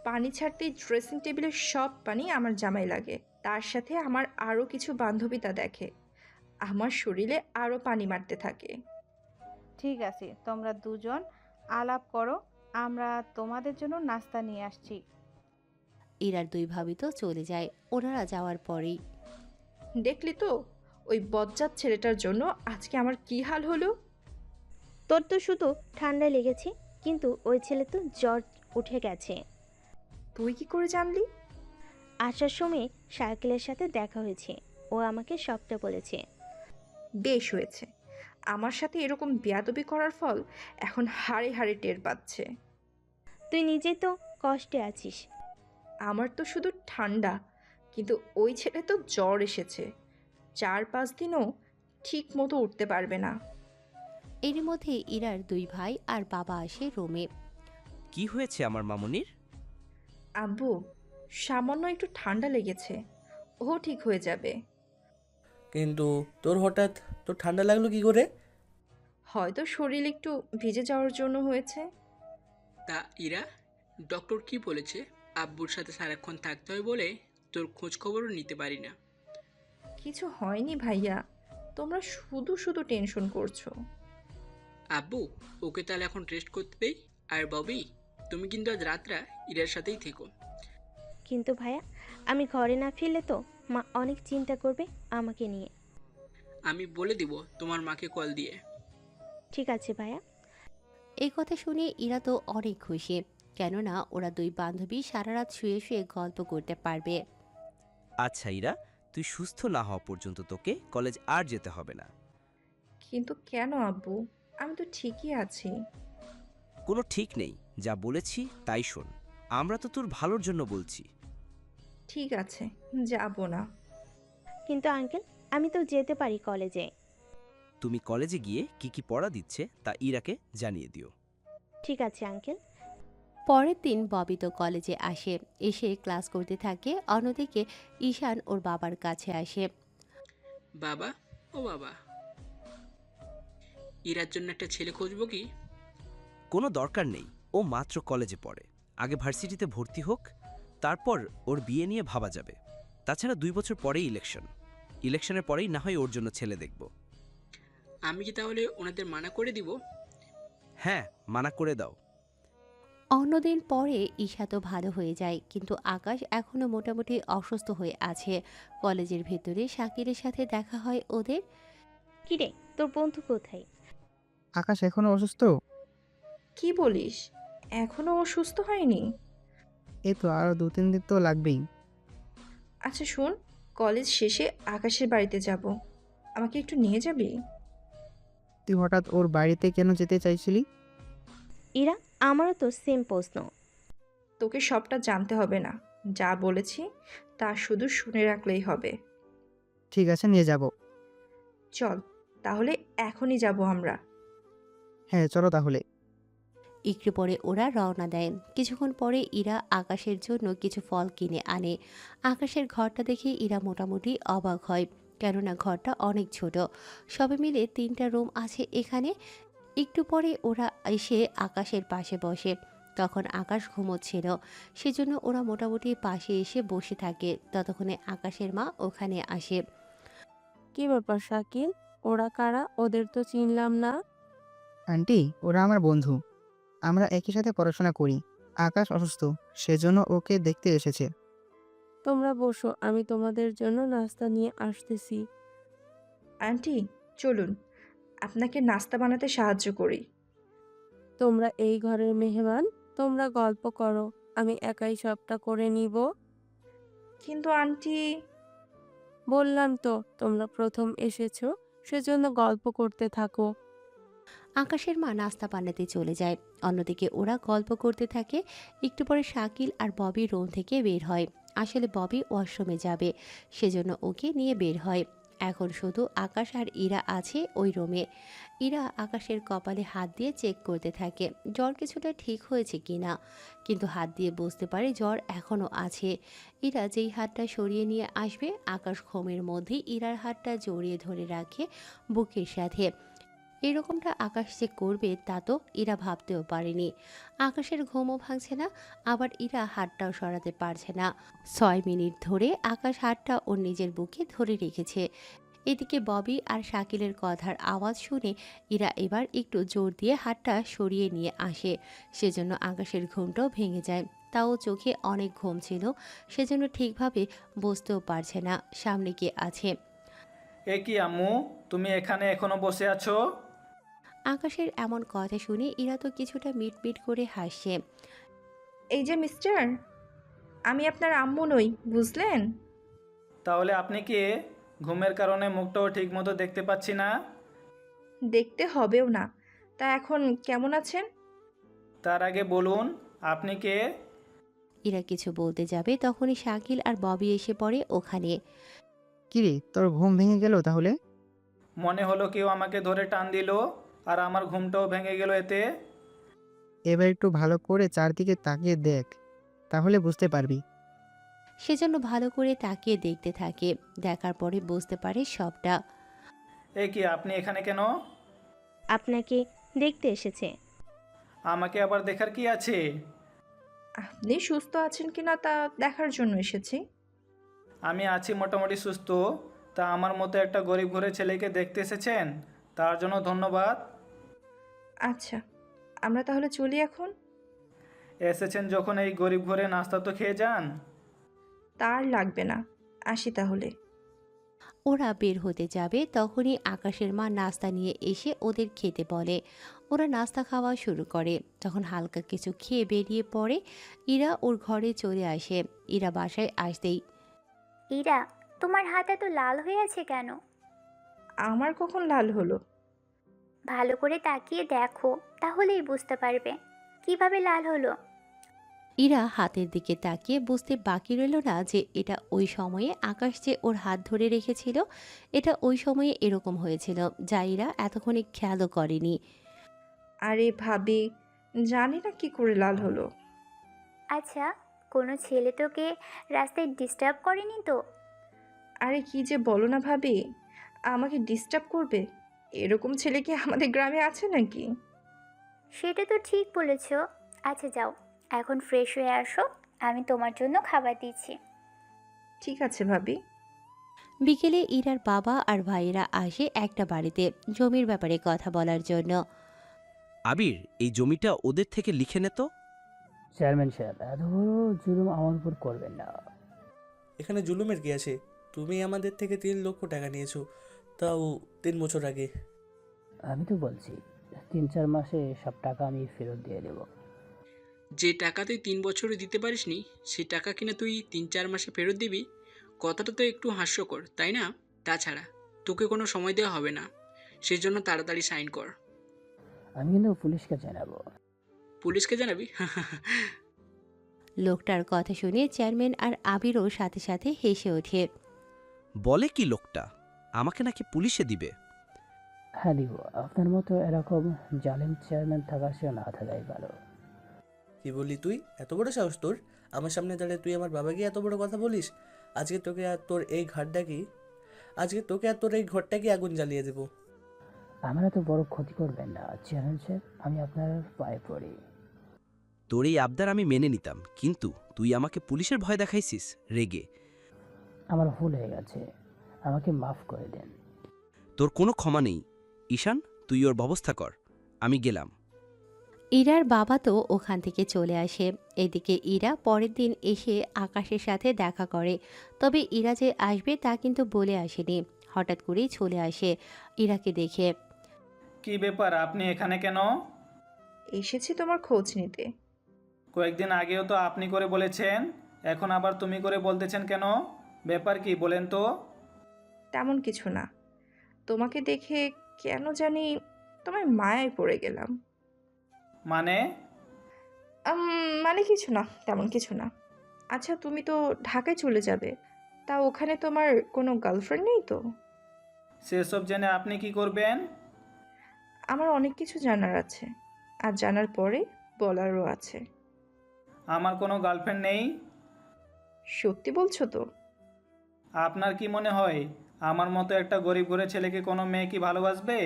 পানি ছাড়তেই ড্রেসিং টেবিলের সব পানি আমার জামায় লাগে। তার সাথে আমার আরও কিছু বান্ধবী তা দেখে, আমার শরীরে আরও পানি মারতে থাকে। ঠিক আছে, তোমরা দুজন আলাপ করো, আমরা তোমাদের জন্য নাস্তা নিয়ে আসছি। ইরার দুই ভাবি তো চলে যায়। ওনারা যাওয়ার পরেই দেখলি তো ওই বজ্জাত ছেলেটার জন্য আজকে আমার কি হাল হলো। তোর তো শুধু ঠান্ডা লেগেছে, কিন্তু ওই ছেলে তো জ্বর উঠে গেছে। তুই কি করে জানলি? আসার সময় সাইকেলের সাথে দেখা হয়েছে, ও আমাকে সবটা বলেছে। বেশ হয়েছে, আমার সাথে এরকম বেয়াদবি করার ফল এখন হাড়ে হাড়ে টের পাচ্ছে। তুই নিজেই তো কষ্টে আছিস। আমার তো শুধু ঠান্ডা, কিন্তু ওই ছেলে তো জ্বর এসেছে, 4-5 দিনও ঠিক মতো উঠতে পারবে না। এরই মধ্যে ইরার দুই ভাই আর বাবা আসে রুমে। কি হয়েছে আমার মামুনির? আব্বু, সামান্য একটু ঠান্ডা লেগেছে, ও ঠিক হয়ে যাবে। কিন্তু তোর ঠান্ডা লাগলো কি করে? হয়তো শরীর একটু ভিজে যাওয়ার জন্য হয়েছে। তা ইরা, ডক্টর কি বলেছে? আব্বুর সাথে সারাক্ষণ থাকতে হয় বলে তোর খোঁজ খবরও নিতে পারি না। কিছু হয়নি ভাইয়া, তোমরা শুধু শুধু টেনশন করছো। আব্বু, ওকে তাহলে এখন রেস্ট করতে দেই। আর ববি, তুমি কিন্তু আজ রাতটা ইরার সাথেই থেকো। কিন্তু ভাইয়া, আমি ঘরে না ফিরলে তো মা অনেক চিন্তা করবে আমাকে নিয়ে। আমি বলে দিব তোমার মাকে কল দিয়ে। ঠিক আছে ভাইয়া। এই কথা শুনে ইরা তো অনেক খুশি, কেননা ওরা দুই বান্ধবী সারা রাত শুয়ে শুয়ে গল্প করতে পারবে। আচ্ছা ইরা, তুই সুস্থ না হওয়া পর্যন্ত তোকে কলেজ আর যেতে হবে না। কিন্তু কেন আব্বু, আমি তো ঠিকই আছি। কোনো ঠিক নেই, যা বলেছি তাই শোন। আমরা তো তোর ভালোর জন্য বলছি। ঠিক আছে, যাব না। কিন্তু আঙ্কেল, আমি তো যেতে পারি কলেজে। তুমি কলেজে গিয়ে কি কি পড়া দিচ্ছে তা ইরাকে জানিয়ে দিও। ঠিক আছে আঙ্কেল। পরের দিন ববি তো কলেজে আসে, এসে ক্লাস করতে থাকে। অন্যদিকে ঈশান ওর বাবার কাছে আসে। বাবা, ও বাবা, ইরার জন্য একটা ছেলে খুঁজবো কি? কোনো দরকার নেই, ও মাত্র কলেজে পড়ে। আগে ভার্সিটিতে ভর্তি হোক, তারপর ওর বিয়ে নিয়ে ভাবা যাবে। তাছাড়া 2 বছর পরেই ইলেকশনের পরেই না হয় ওর জন্য ছেলে দেখব। আমি কি তাহলে ওনাদের মানা করে দিব? হ্যাঁ, মানা করে দাও। অন্যদিন পরে ঈশা তো ভালো হয়ে যায়, কিন্তু আকাশ এখনো মোটামুটি অসুস্থ হয়ে আছে। কলেজের ভেতরে শাকিলের সাথে দেখা হয় ওদের। কিরে, তোর বন্ধু কোথায়? আকাশ এখনো অসুস্থ? কি বলিস, এখনো ও সুস্থ হয়নি? এই তো আরো 2-3 দিন তো লাগবেই। আচ্ছা শোন, কলেজ শেষে আকাশের বাড়িতে যাব, আমাকে একটু নিয়ে যাবি? তুই হঠাৎ ওর বাড়িতে কেন যেতে চাইছিলি? ইরা, আমারও তো সেম প্রশ্ন। তোকে সবটা জানতে হবে না, যা বলেছি তা শুধু শুনে রাখলেই হবে। ঠিক আছে, নিয়ে যাব। চল তাহলে, এখনই যাব আমরা। হ্যাঁ চলো তাহলে। একটু পরে ওরা রওনা দেয়। কিছুক্ষণ পরে ইরা আকাশের জন্য কিছু ফল কিনে আনে। আকাশের ঘরটা দেখে ইরা মোটামুটি অবাক হয়, কেননা ঘরটা অনেক ছোট। সবে মিলে 3টা রুম আছে এখানে। একটু পরে ওরা এসে আকাশের পাশে বসে। তখন আকাশ ঘুমোচ্ছিল, সেজন্য ওরা মোটামুটি পাশে এসে বসে থাকে। ততক্ষণে আকাশের মা ওখানে আসে। কি ব্যাপার শাকিল, ওরা কারা? ওদের তো চিনলাম না। আন্টি, ওরা আমার বন্ধু, আমরা একই সাথে পড়াশোনা করি। আকাশ অসুস্থ, সেজন্য ওকে দেখতে এসেছে। তোমরা বসো, আমি তোমাদের জন্য নাস্তা নিয়ে আসতেছি। আন্টি চলুন, আপনাকে নাস্তা বানাতে সাহায্য করি। তোমরা এই ঘরের মেহমান, তোমরা গল্প করো, আমি একাই সবটা করে নিব। কিন্তু আন্টি, বললাম তো তোমরা প্রথম এসেছো, সেজন্য গল্প করতে থাকো। আকাশের মা নাস্তা বানাতে চলে যায়। অন্যদিকে ওরা গল্প করতে থাকে। একটু পরে শাকিল আর ববি রুম থেকে বের হয়। আসলে ববি ওয়াশরুমে যাবে, সেজন্য ওকে নিয়ে বের হয়। এখন শুধু আকাশ আর ইরা আছে ওই রুমে। ইরা আকাশের কপালে হাত দিয়ে চেক করতে থাকে জ্বর কিছুটা ঠিক হয়েছে কিনা, কিন্তু হাত দিয়ে বুঝতে পারে জ্বর এখনও আছে। ইরা যেই হাতটা সরিয়ে নিয়ে আসবে, আকাশ ঘুমের মধ্যেই ইরার হাতটা জড়িয়ে ধরে রাখে বুকের সাথে। এরকমটা আকাশ যে করবে তা তো ইরা ভাবতেও পারেনি। আকাশের ঘুমও ভাঙছে না, আবার ইরা হাতটাও সরাতে পারছে না। 6 মিনিট ধরে আকাশ হাতটা ওর নিজের বুকে ধরে রেখেছে। এদিকে ববি আর শাকিলের কথার আওয়াজ শুনে ইরা এবার একটু জোর দিয়ে হাতটা সরিয়ে নিয়ে আসে। সেজন্য আকাশের ঘুমটাও ভেঙে যায়। তাও চোখে অনেক ঘুম ছিল, সেজন্য ঠিকভাবে বুঝতেও পারছে না সামনে কে আছে। এ কি আম্মু, তুমি এখানে এখনো বসে আছো? আকাশের এমন কথা শুনে ইরা তো কিছুটা মিটমিট করে হাসছে। এই যে মিস্টার, আমি আপনার আম্মু নই, বুঝলেন? তাহলে আপনি কি? ঘুমের কারণে মুখটাও ঠিক মতো দেখতে পাচ্ছি না। দেখতে হবেও না। তা এখন কেমন আছেন? তার আগে বলুন, আপনি কে? ইরা কিছু বলতে যাবে, তখনই শাকিল আর ববি এসে পড়ে ওখানে। কিরে, তোর ঘুম ভেঙে গেল তাহলে? মনে হলো কেউ আমাকে ধরে টান দিল, আর আমার ঘুমটাও ভেঙে গেল এতে। এবার একটু ভালো করে চারদিকে তাকিয়ে দেখ, তাহলে বুঝতে পারবি। সেজন্য ভালো করে তাকিয়ে দেখতে থাকে। দেখার পরে বুঝতে পারে সবটা। এ কি, আপনি এখানে কেন? আপনাকে দেখতে এসেছে। আমাকে আবার দেখার কি আছে? আপনি সুস্থ আছেন কিনা তা দেখার জন্য এসেছি। আমি আছি মোটামুটি সুস্থ। তা আমার মতো একটা গরিব ঘরের ছেলেকে দেখতে এসেছেন, তার জন্য ধন্যবাদ। আচ্ছা, আমরা তাহলে চলি এখন। এসেছেন যখন এই গরিব ঘরে, নাস্তা তো খেয়ে যান। তার লাগবে না, আসি তাহলে। ওরা বের হতে যাবে, তখনই আকাশের মা নাস্তা নিয়ে এসে ওদের খেতে বলে। ওরা নাস্তা খাওয়া শুরু করে। তখন হালকা কিছু খেয়ে বেরিয়ে পড়ে। ইরা ওর ঘরে চলে আসে। ইরা বাসায় আসতেই, ইরা, তোমার হাত এত লাল হয়ে আছে কেন? আমার কখন লাল হলো? ভালো করে তাকিয়ে দেখো, তাহলেই বুঝতে পারবে কিভাবে লাল হলো। ইরা হাতের দিকে তাকিয়ে বুঝতে বাকি রইল না যে এটা ওই সময়ে আকাশ যে ওর হাত ধরে রেখেছিল, এটা ওই সময়ে এরকম হয়েছিল, যা ইরা এতক্ষণে খেয়ালও করেনি। আরে ভাবি, জানি না কি করে লাল হলো। আচ্ছা, কোনো ছেলে তোকে রাস্তায় ডিস্টার্ব করেনি তো? আরে কি যে বলো না ভাবি, আমাকে ডিস্টার্ব করবে এরকম ছেলে কি আমাদের গ্রামে আছে নাকি? সেটা তো ঠিক বলেছ। আচ্ছা যাও, এখন ফ্রেশ হয়ে আসো, আমি তোমার জন্য খাবার দিচ্ছি। ঠিক আছে ভাবি। বিকেলে ইরার বাবা আর ভাইয়েরা আসে একটা বাড়িতে জমির ব্যাপারে কথা বলার জন্য। আবির, এই জমিটা ওদের থেকে লিখে নে তো। চেয়ারম্যান সাহেব, এত বড় জুলুম আমার উপর করবেন না। এখানে জুলুমের কি আছে? তুমি আমাদের থেকে 3 লক্ষ টাকা নিয়েছো, তাও 3 বছর আগে। আমি তো বলছি 3-4 মাসে সব টাকা আমি ফেরত দিয়ে দেব। যে টাকা তুই 3 বছরে দিতে পারিসনি, সেই টাকা কিনা তুই 3-4 মাসে ফেরত দিবি? কথাটা তো একটু হাস্যকর, তাই না? তাছাড়া তোকে কোনো সময় দেওয়া হবে না, সেই জন্য তাড়াতাড়ি সাইন কর। আমি কিন্তু পুলিশকে জানাবো। পুলিশকে জানাবি? লোকটার কথা শুনে চেয়ারম্যান আর আবিরও সাথে সাথে হেসে ওঠে। বলে কি লোকটা, আমাকে নাকি পুলিশে দিবে? হ্যাঁ দিব, আপনার মতো এরকম জালেম চেয়ারম্যান থাকার চেয়ে না থাকাই ভালো। কি বললি তুই? এত বড় সাহস তোর? আমার সামনে দাঁড়িয়ে তুই আমার বাবাকে এত বড় কথা বলিস? আজকে তোকে আর তোর এই ঘরটা কি আগুন জ্বালিয়ে দেবো। আমার এত বড় ক্ষতি করবেন না চেয়ারম্যান সাহেব, আমি আপনার পায়ে পড়ি। তোর এই আবদার আমি মেনে নিতাম, কিন্তু তুই আমাকে পুলিশের ভয় দেখাইছিস রেগে। আমার ভুল হয়ে গেছে, আমাকে মাফ করে দেন। তোর কোনো ক্ষমা নেই। ঈশান, তুই ওর ব্যবস্থা কর, আমি গেলাম। ইরার বাবা তো ওখান থেকে চলে আসে। এদিকে ইরা পরের দিন এসে আকাশের সাথে দেখা করে, তবে ইরা যে আসবে তা কিন্তু বলে আসেনি। হঠাৎ করেই চলে আসে ইরাকে দেখে। কি ব্যাপার, আপনি এখানে কেন? এসেছি তোমার খোঁজ নিতে। কয়েকদিন আগেও তো আপনি করে বলেছেন, এখন আবার তুমি করে বলতেছেন কেন? ব্যাপার কি বলেন তো? তেমন কিছু না, তোমাকে দেখে কেন জানি তোমায় মায়ায় পড়ে গেলাম। মানে? মানে কিছু না, তেমন কিছু না। আচ্ছা, তুমি তো ঢাকায় চলে যাবে, তা ওখানে তোমার কোনো গার্লফ্রেন্ড নেই তো? সেসব জেনে আপনি কি করবেন? আমার অনেক কিছু জানার আছে, আর জানার পরে বলারও আছে। আমার কোনো গার্লফ্রেন্ড নেই। সত্যি বলছো তো? আপনার কি মনে হয় আমার মতো একটা গরিব ঘরের ছেলেকে কোনো মেয়ে কি ভালোবাসবে?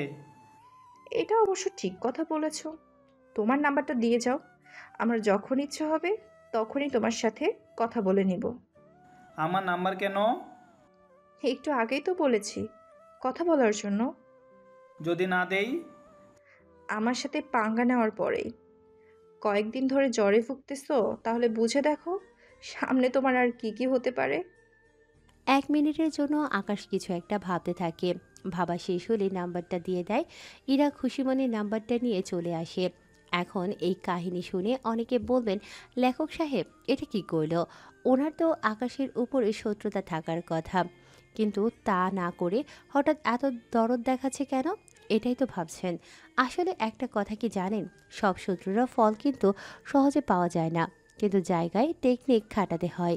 এটা অবশ্য ঠিক কথা বলেছো। তোমার নাম্বারটা দিয়ে যাও, আমার যখন ইচ্ছে হবে তখনই তোমার সাথে কথা বলে নিব। আমার নাম্বার কেন? একটু আগেই তো বলেছি, কথা বলার জন্য। যদি না দেই? আমার সাথে পাঙ্গা নেওয়ার পরেই। কয়েকদিন ধরে জ্বরে ভুগতেছো, তাহলে বুঝে দেখো সামনে তোমার আর কি কি হতে পারে। 1 মিনিটের জন্য আকাশ কিছু একটা ভাবতে থাকে। ভাবা শেষ হলে নাম্বারটা দিয়ে দেয়। ইরা খুশি মনে নাম্বারটা নিয়ে চলে আসে। এখন এই কাহিনী শুনে অনেকে বলবেন, লেখক সাহেব এটা কি করলো? ওনার তো আকাশের উপরে শত্রুতা থাকার কথা, কিন্তু তা না করে হঠাৎ এত দরদ দেখাচ্ছে কেন? এটাই তো ভাবছেন। আসলে একটা কথা কি জানেন, সব শত্রুরা ফল কিন্তু সহজে পাওয়া যায় না, কিন্তু জায়গায় টেকনিক খাটাতে হয়।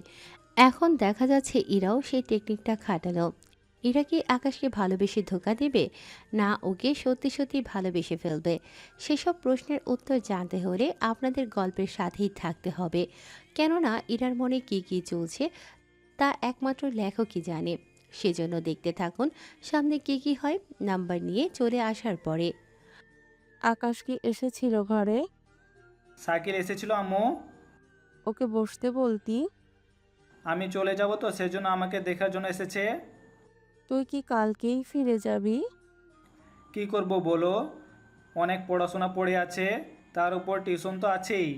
এখন দেখা যাচ্ছে ইরাও সেই টেকনিকটা খাটালো। ইরা কি আকাশকে ভালোবেসে ধোঁকা দেবে, না ওকে সত্যি সত্যি ভালোবেসে ফেলবে? সেসব প্রশ্নের উত্তর জানতে হলে আপনাদের গল্পের সাথেই থাকতে হবে, কেননা ইরার মনে কি কি চলছে তা একমাত্র লেখকই জানে। সেজন্য দেখতে থাকুন সামনে কি কি হয় নাম্বার নিয়ে চলে আসার পরে। আকাশ কি এসেছিল ঘরে? সাইকেল এসেছিল আম্মু। ওকে বসতে বলতি। আমি চলে যাব তো, সেজন্য আমাকে দেখার জন্য এসেছে। তুই কি কালকেই ফিরে যাবি? কি করব বলো, অনেক পড়াশোনা পড়ে আছে, তার উপর টিউশন তো আছেই।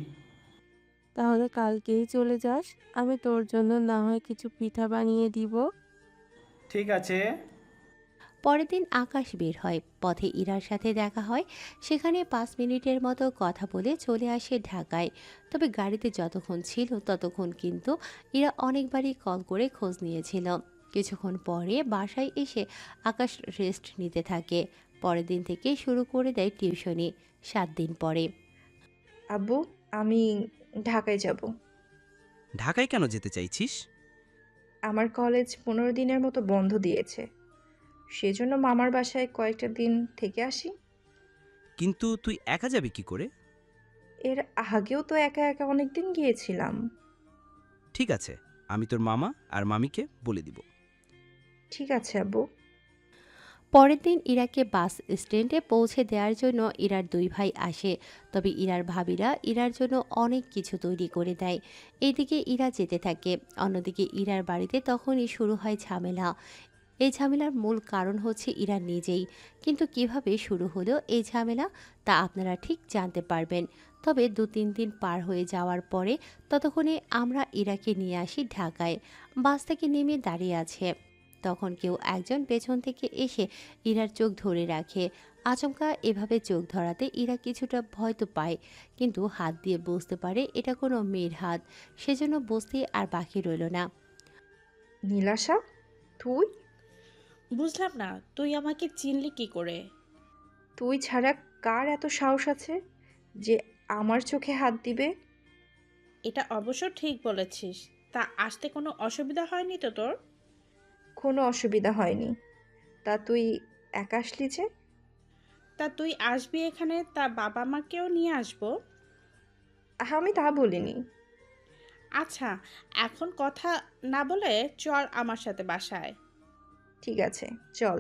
তাহলে কালকেই চলে যাস, আমি তোর জন্য না হয় কিছু পিঠা বানিয়ে দিব। ঠিক আছে। পরের দিন আকাশ বের হয়, পথে ইরার সাথে দেখা হয়। সেখানে 5 মিনিটের মতো কথা বলে চলে আসে ঢাকায়। তবে গাড়িতে যতক্ষণ ছিল ততক্ষণ কিন্তু ইরা অনেকবারই কল করে খোঁজ নিয়েছিল। কিছুক্ষণ পরে বাসায় এসে আকাশ রেস্ট নিতে থাকে। পরের দিন থেকে শুরু করে দেয় টিউশনি। 7 দিন পরে। আব্বু, আমি ঢাকায় যাব। ঢাকায় কেন যেতে চাইছিস? আমার কলেজ 15 দিনের মতো বন্ধ দিয়েছে, সেজন্য মামার বাসায় কয়েকটা দিন থেকে আসি। কিন্তু তুই একা যাবি কি করে? এর আগেও তো একা একা অনেক দিন গিয়েছিলাম। ঠিক আছে, আমি তোর মামা আর মামিকে বলে দিব। ঠিক আছে আব্বু। পরের দিন ইরাকে বাস স্ট্যান্ডে পৌঁছে দেওয়ার জন্য ইরার 2 ভাই আসে। তবে ইরার ভাবিরা ইরার জন্য অনেক কিছু তৈরি করে দেয়। এদিকে ইরা যেতে থাকে, অন্যদিকে ইরার বাড়িতে তখনই শুরু হয় ঝামেলা। এই ঝামেলার মূল কারণ হচ্ছে ইরা নিজেই। কিন্তু কিভাবে শুরু হলো এই ঝামেলা তা আপনারা ঠিক জানতে পারবেন। তবে 2-3 দিন পার হয়ে যাওয়ার পরে ততক্ষণে আমরা ইরাকে নিয়ে আসি ঢাকায়। বাস থেকে নেমে দাঁড়িয়ে আছে, তখন কেউ একজন পেছন থেকে এসে ইরার চোখ ধরে রাখে। আচমকা এভাবে চোখ ধরাতে ইরা কিছুটা ভয় তো পায়, কিন্তু হাত দিয়ে বুঝতে পারে এটা কোনো মেয়ের হাত, সেজন্য বুঝতে আর বাকি রইল না। নীলাশা, তুই? বুঝলাম না, তুই আমাকে চিনলি কি করে? তুই ছাড়া কার এত সাহস আছে যে আমার চোখে হাত দিবে? এটা অবশ্য ঠিক বলেছিস। তা আসতে কোনো অসুবিধা হয়নি তো তোর? কোনো অসুবিধা হয়নি। তা তুই একা আসলি যে? তা তুই আসবি এখানে, তা বাবা মাকেও নিয়ে আসবো? আমি তা বলিনি। আচ্ছা, এখন কথা না বলে চল আমার সাথে বাসায়। ঠিক আছে, চল।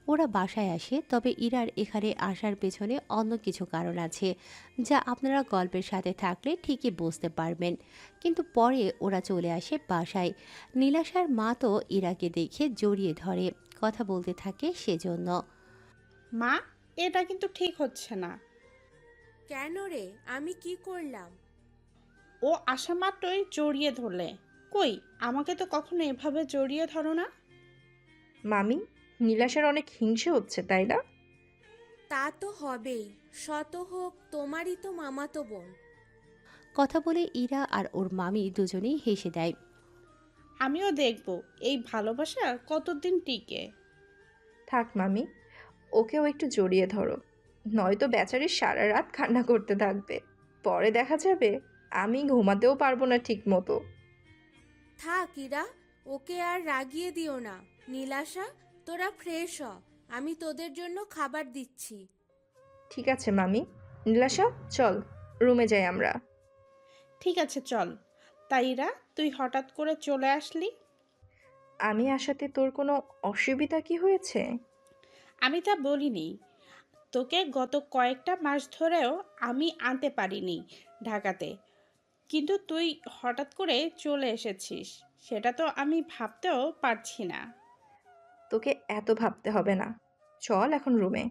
ওরা বাসায় আসে, তবে ইরার এখানে আসার পেছনে অন্য কিছু কারণ আছে, যা আপনারা গল্পের সাথে থাকলে ঠিকই বুঝতে পারবেন। কিন্তু পরে ওরা চলে আসে বাসায়। নীলাশার মা তো ইরাকে দেখে জড়িয়ে ধরে, কথা বলতে থাকে সেজন্য। মা, এটা কিন্তু ঠিক হচ্ছে না। কেন রে, আমি কি করলাম? ও আসা মাত্রই জড়িয়ে ধরলে। কই, আমাকে তো কখনো এভাবে জড়িয়ে ধরো না। মামি, নীলাশার অনেক হিংসে হচ্ছে, তাই না? তা তো হবেই, শত হোক তোমারই তো মামাতো বোন। কথা বলে ইরা আর ওর মামি দুজনেই হেসে দেয়। আমিও দেখব এই ভালোবাসা কতদিন টিকে। থাক মামি, ওকেও একটু জড়িয়ে ধরো, নয়তো বেচারি সারা রাত কান্না করতে থাকবে। পরে দেখা যাবে আমি ঘুমাতেও পারবো না ঠিক মতো। থাক ইরা, ওকে আর রাগিয়ে দিও না। নীলাশা, তোরা ফ্রেশ হ, আমি তোদের জন্য খাবার দিচ্ছি। ঠিক আছে মামি। নীলাশা, চল রুমে যাই আমরা। ঠিক আছে চল। তাইরা, তুই হঠাৎ করে চলে আসলি? আমি আসাতে তোর কোনো অসুবিধা কি হয়েছে? আমি তা বলিনি। তোকে গত কয়েকটা মাস ধরেও আমি আনতে পারিনি ঢাকাতে, কিন্তু তুই হঠাৎ করে চলে এসেছিস, সেটা তো আমি ভাবতেও পারছি না। তোকে এত ভাবতে হবে না, চল এখন রুমে।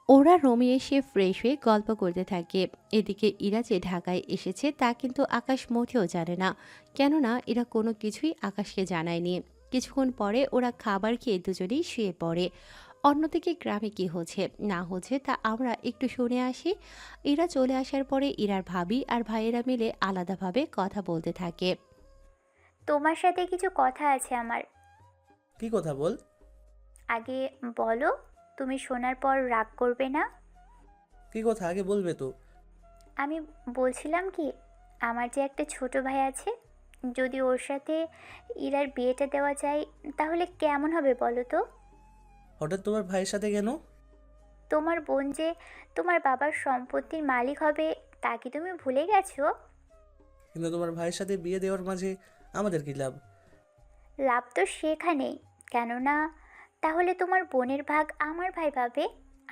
ওরা রুমে এসে ফ্রেশ হয়ে গল্প করতে থাকে। এদিকে ইরা যে ঢাকায় এসেছে তা কিন্তু আকাশ মোটেও জানে না, কেননা এরা কোনো কিছুই আকাশকে জানায়নি। কিছুক্ষণ পরে ওরা খাবার খেয়ে দুজনেই শুয়ে পড়ে। অন্যদিকে গ্রামে কি হচ্ছে না হচ্ছে তা আমরা একটু শুনে আসি। ইরা চলে আসার পরে ইরার ভাবি আর ভাইয়েরা মিলে আলাদাভাবে কথা বলতে থাকে। তোমার সাথে কিছু কথা আছে আমার। কি কথা বল? আগে বলো, তুমি শোনার পর রাগ করবে না? কি কথা আগে বলবে তো? আমি বলছিলাম কি, আমার যে একটা ছোট ভাই আছে, যদি ওর সাথে ইরার বিয়েটা দেওয়া যায় তাহলে কেমন হবে বলো তো? হঠাৎ তোমার ভাইয়ের সাথে কেন? তোমার বোন যে তোমার বাবার সম্পত্তির মালিক হবে তা কি তুমি ভুলে গেছো? কিন্তু তোমার ভাইয়ের সাথে বিয়ে দেওয়ার মাঝে আমাদের কি লাভ? লাভ তো সেখানেই, কেননা তাহলে তোমার বোনের ভাগ আমার ভাই পাবে,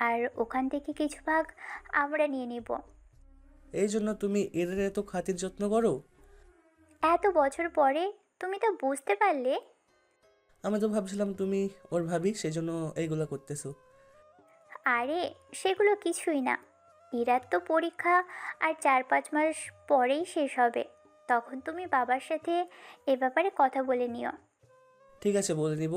আর ওখান থেকে কিছু ভাগ আমরা নিয়ে নিব। এই জন্য তুমি এর এত খাতির যত্ন করো? এত বছর পরে তুমি তো বুঝতে পারলে। আমি তো ভাবছিলাম তুমি ওর ভাবি, সেই জন্য এইগুলো করতেছো। আরে সেগুলো কিছুই না, ইরার তো পরীক্ষা আর 4-5 মাস পরেই শেষ হবে, তখন তুমি বাবার সাথে এ ব্যাপারে কথা বলে নিও। ঠিক আছে, বলে নিব।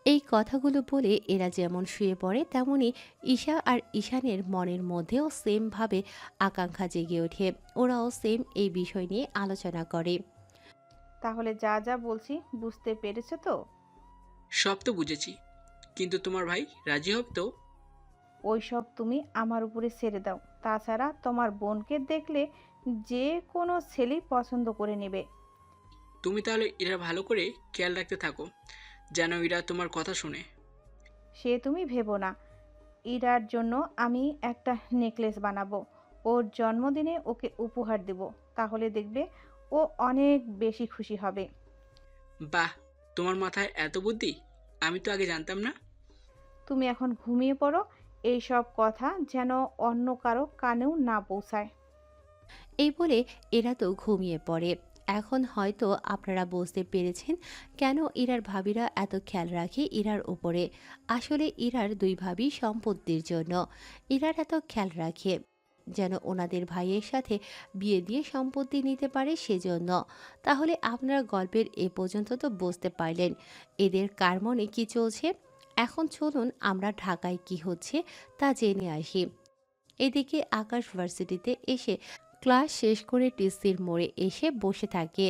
এই কথাগুলো বলে এরা যেমন শুয়ে পড়ে তেমনি ঈশা আর ঈশানের মনের মধ্যেও সেমভাবে আকাঙ্ক্ষা জেগে ওঠে। ওরাও সেম এই বিষয় নিয়ে আলোচনা করে। তাহলে যা যা বলছি বুঝতে পেরেছো তো? সব তো বুঝেছি, কিন্তু তোমার ভাই রাজি হবে তো? ওইসব তুমি আমার উপরে ছেড়ে দাও, তাছাড়া তোমার বোনকে দেখলে যে কোনো ছেলেই পছন্দ করে নেবে। তুমি তাহলে এরা ভালো করে খেয়াল রাখতে থাকো, যেন এরা তোমার কথা শুনে। সে তুমি ভেবো না। ইরার জন্য আমি একটা নেকলেস বানাবো, ওর জন্মদিনে ওকে উপহার দেব, তাহলে দেখবে ও অনেক বেশি খুশি হবে। বাহ, তোমার মাথায় এত বুদ্ধি, আমি তো আগে জানতাম না। তুমি এখন ঘুমিয়ে পড়ো, এই সব কথা যেন অন্য কারো কানেও না পৌঁছায়। এই বলে এরা তো ঘুমিয়ে পড়ে। এখন হয়তো আপনারা বুঝতে পেরেছেন কেন ইরার ভাবিরা এত খেয়াল রাখে ইরার উপরে। আসলে ইরার দুই ভাবি সম্পত্তির জন্য ইরার এত খেয়াল রাখে, যেন ওনাদের ভাইয়ের সাথে বিয়ে দিয়ে সম্পত্তি নিতে পারে সেজন্য। তাহলে আপনারা গল্পের এ পর্যন্ত তো বুঝতে পারলেন এদের কার মনে কী চলছে। এখন চলুন আমরা ঢাকায় কি হচ্ছে তা জেনে আসি। এদিকে আকাশ ভার্সিটিতে এসে ক্লাস শেষ করে টিসির মোড়ে এসে বসে থাকে।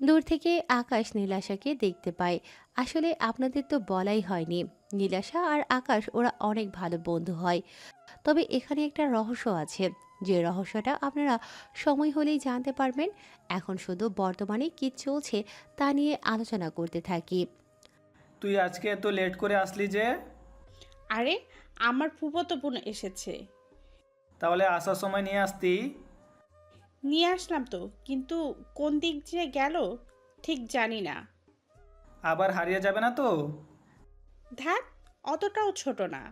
দূর থেকে আকাশ নীলাশাকে দেখতে পায়। আসলে আপনাদের তো বলাই হয়নি, নীলাশা আর আকাশ ওরা অনেক ভালো বন্ধু হয়। তবে এখানে একটা রহস্য আছে, যে রহস্যটা আপনারা সময় হলেই জানতে পারবেন। এখন শুধু বর্তমানে কী চলছে তা নিয়ে আলোচনা করতে থাকি। তুই আজকে এত লেট করে আসলি যে? আরে, আমার ফুফাতো বোন এসেছে। তাহলে আসার সময় নিয়ে আসতি। নিয়ে আসলাম তো, কিন্তু কোন দিক যে গেল ঠিক জানি না। আবার হারিয়ে যাবে না তো? ধ্যাত, অতটাও ছোট না।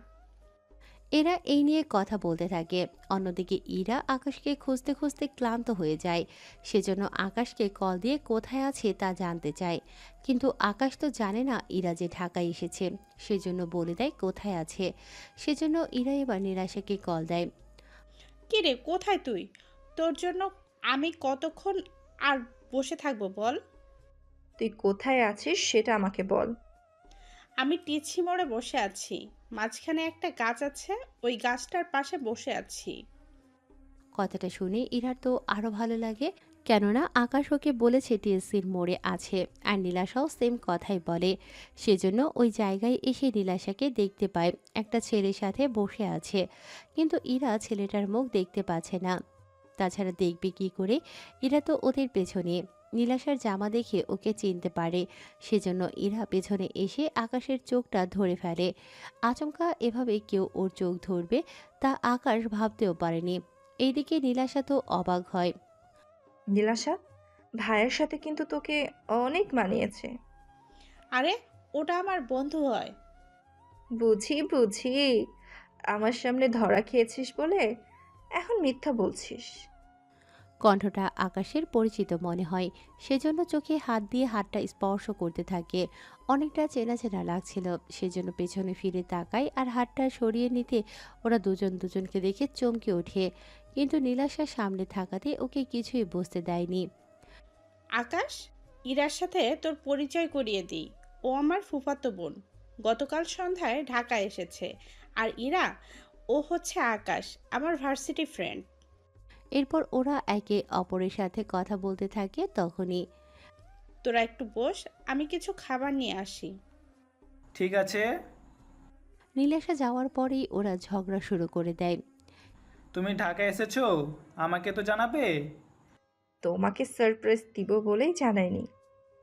এরা এই নিয়ে কথা বলতে থাকে। অন্যদিকে ইরা আকাশকে খুঁজতে খুঁজতে ক্লান্ত হয়ে যায়। সেজন্য আকাশকে কল দিয়ে কোথায় আছে তা জানতে চায়। কিন্তু আকাশ তো জানে না ইরা যে ঢাকায় এসেছে, সেজন্য বলে দেয় কোথায় আছে। সেজন্য ইরা এবার নিরাশাকে কল দেয়। কিরে কোথায় তুই? তোর জন্য আমি কতক্ষণ আর বসে থাকবো বল? তুই কোথায় আছিস সেটা আমাকে বল। আমি টিছি মোড়ে বসে আছি, মাঝখানে একটা গাছ আছে, ওই গাছটার পাশে বসে আছি। কথাটা শুনে ইরার তো আরও ভালো লাগে, কেননা আকাশ ওকে বলেছে টিএসসির মোড়ে আছে, আর নীলাশাও সেম কথাই বলে। সেজন্য ওই জায়গায় এসে নীলাশাকে দেখতে পায় একটা ছেলের সাথে বসে আছে, কিন্তু ইরা ছেলেটার মুখ দেখতে পাচ্ছে না। তাছাড়া দেখবে কি করে, ইরা তো ওদের পেছনে। নীলাশার জামা দেখে ওকে চিনতে পারে, সেজন্য ইরা পেছনে এসে আকাশের চোখটা ধরে ফেলে। আচমকা এভাবে কেউ ওর চোখ ধরবে তা আকাশ ভাবতেও পারেনি। এইদিকে নীলাশা তো অবাক হয়। নীলাশা, ভাইয়ের সাথে কিন্তু তোকে অনেক মানিয়েছে। আরে ওটা আমার বন্ধু হয়। বুঝি বুঝি, আমার সামনে ধরা খেয়েছিস বলে এখন মিথ্যা বলছিস। কণ্ঠটা আকাশের পরিচিত মনে হয়, সেজন্য চোখে হাত দিয়ে হাতটা স্পর্শ করতে থাকে। অনেকটা চেনা চেনা লাগছিল, সেজন্য পেছনে ফিরে তাকায় আর হাতটা সরিয়ে নিতে ওরা দুজন দুজনকে দেখে চমকে ওঠে, কিন্তু নীলাশার সামনে থাকাতে ওকে কিছুই বুঝতে দেয়নি। আকাশ, ইরার সাথে তোর পরিচয় করিয়ে দিই। ও আমার ফুফাতো বোন, গতকাল সন্ধ্যায় ঢাকা এসেছে। আর ইরা, ও হচ্ছে আকাশ, আমার ভার্সিটি ফ্রেন্ড। এরপর ওরা একে অপরের সাথে কথা বলতে থাকে। তখনই তোরা একটু বস, আমি কিছু খাবার নিয়ে আসি। ঠিক আছে। নীলাশা যাওয়ার পরেই ওরা ঝগড়া শুরু করে দেয়। তুমি ঢাকা এসেছো, আমাকে তো জানাবে। তোমাকে সারপ্রাইজ দিব বলেই জানাইনি।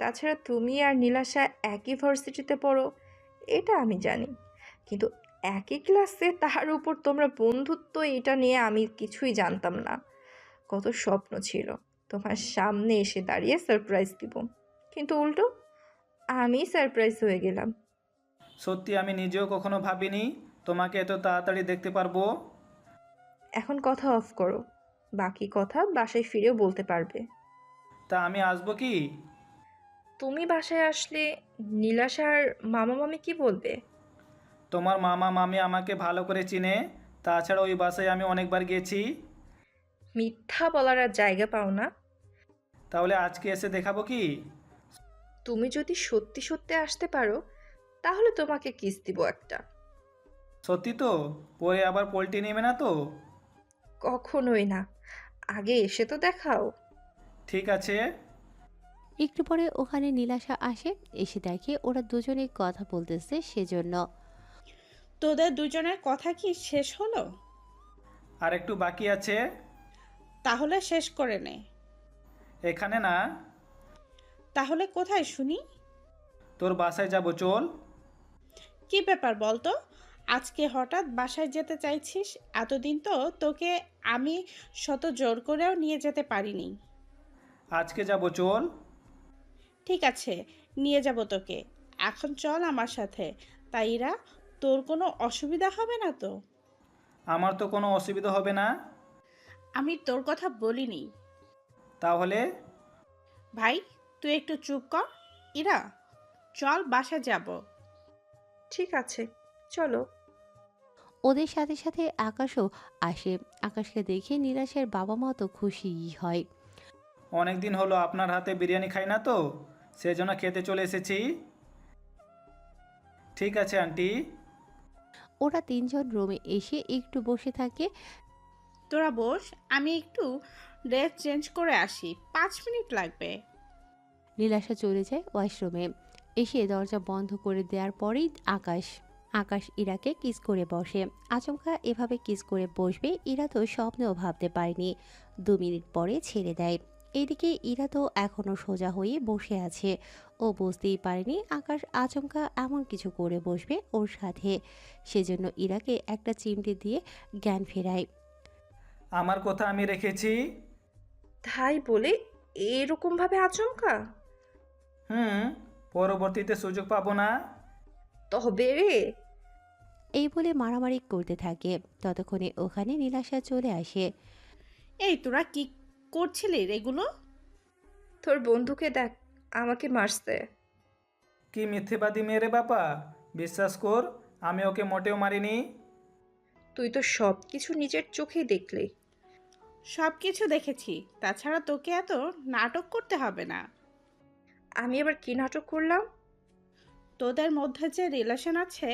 তাছাড়া তুমি আর নীলাশা একই ভার্সিটিতে পড়ো এটা আমি জানি, কিন্তু একই ক্লাসে, তার উপর তোমরা বন্ধুত্ব, এটা নিয়ে আমি কিছুই জানতাম না। কত স্বপ্ন ছিল তোমার সামনে এসে দাঁড়িয়ে সারপ্রাইজ দিব, কিন্তু উল্টো আমি সারপ্রাইজ হয়ে গেলাম। সত্যি আমি নিজেও কখনো ভাবিনি তোমাকে এত তাড়াতাড়ি দেখতে পারবো। এখন কথা অফ করো, বাকি কথা বাসায় ফিরেও বলতে পারবে। তা আমি আসবো কি? তুমি বাসায় আসলে নীলাশার মামা মামি কি বলবে? তোমার মামা মামি আমাকে ভালো করে চিনে, তাছাড়া ওই বাসায় আমি অনেকবার গিয়েছি। মিথ্যা বলার আর জায়গা পাও না। তাহলে আজকে এসে দেখাবো কি? তুমি যদি সত্যি সত্যি আসতে পারো তাহলে তোমাকে কিস দিব একটা। সত্যি তো? পরে আবার পোল্টি নেবে না তো? কখনোই না, আগে এসে তো দেখাও। ঠিক আছে। একটু পরে ওখানে নীলাশা আসে, এসে দেখে ওরা দুজনে কথা বলতেছে, সেজন্য তোদের দুজনের কথা কি শেষ হলো? আর একটু বাকি আছে। তাহলে শেষ করে নে। এখানে না। তাহলে কোথায় শুনি? তোর বাসায় যাব, চল। কি ব্যাপার বলতো, আজকে হঠাৎ বাসায় যেতে চাইছিস? এতদিন তো তোকে আমি শত জোর করেও নিয়ে যেতে পারিনি। আজকে যাব, চল। ঠিক আছে, নিয়ে যাব তোকে। এখন চল আমার সাথে। তাইরা, তোর কোনো অসুবিধা হবে না তো? আমার তো কোনো অসুবিধা হবে না। আমি তোর কথা বলিনি। তাহলে? ভাই, তুই একটু চুপ কর। ইরা, চল বাসা যাব। ঠিক আছে, চলো। ওদের সাথে সাথে আকাশও আসে। আকাশকে দেখে নীলাশের বাবা মা তো খুশিই হয়। অনেক দিন হলো আপনার হাতে বিরিয়ানি খাই না তো, সেজন্য খেতে চলে এসেছি। ঠিক আছে আন্টি। ওরা তিনজন রুমে এসে একটু বসে থাকে। তোরা বস, আমি একটু ড্রেস চেঞ্জ করে আসি, 5 মিনিট লাগবে। নীলাশা চলে যায় ওয়াশরুমে। এসে দরজা বন্ধ করে দেওয়ার পরেই আকাশ ইরাকে কিস করে বসে। আচমকা এভাবে কিস করে বসবে ইরা তো স্বপ্নেও ভাবতে পারেনি। 2 মিনিট পরে ছেড়ে দেয়। এদিকে ইরা তো এখনও সোজা হয়ে বসে আছে। ও বুঝতেই পারেনি আকাশ আচমকা এমন কিছু করে বসবে ওর সাথে, সেজন্য ইরাকে একটা চিমটি দিয়ে জ্ঞান ফেরায়। আমার কথা আমি রেখেছি। তাই বলে এরকমভাবে আচমকা? পরবর্তীতে সুযোগ পাবো না। তবে রে। এই বলে মারামারি করতে থাকে। ততক্ষণে ওখানে নীলাশা চলে আসে। এই তোরা কি করছিলি এগুলো? তোর বন্ধুকে দেখ, আমাকে মারছে। কি মিথ্যেবাদী মেয়ে রে বাবা, বিশ্বাস কর আমি ওকে মোটেও মারিনি। তুই তো সব কিছু নিজের চোখেই দেখলি। সব কিছু দেখেছি। তাছাড়া তোকে এত নাটক করতে হবে না। আমি আবার কি নাটক করলাম? তোদের মধ্যে যে রিলেশন আছে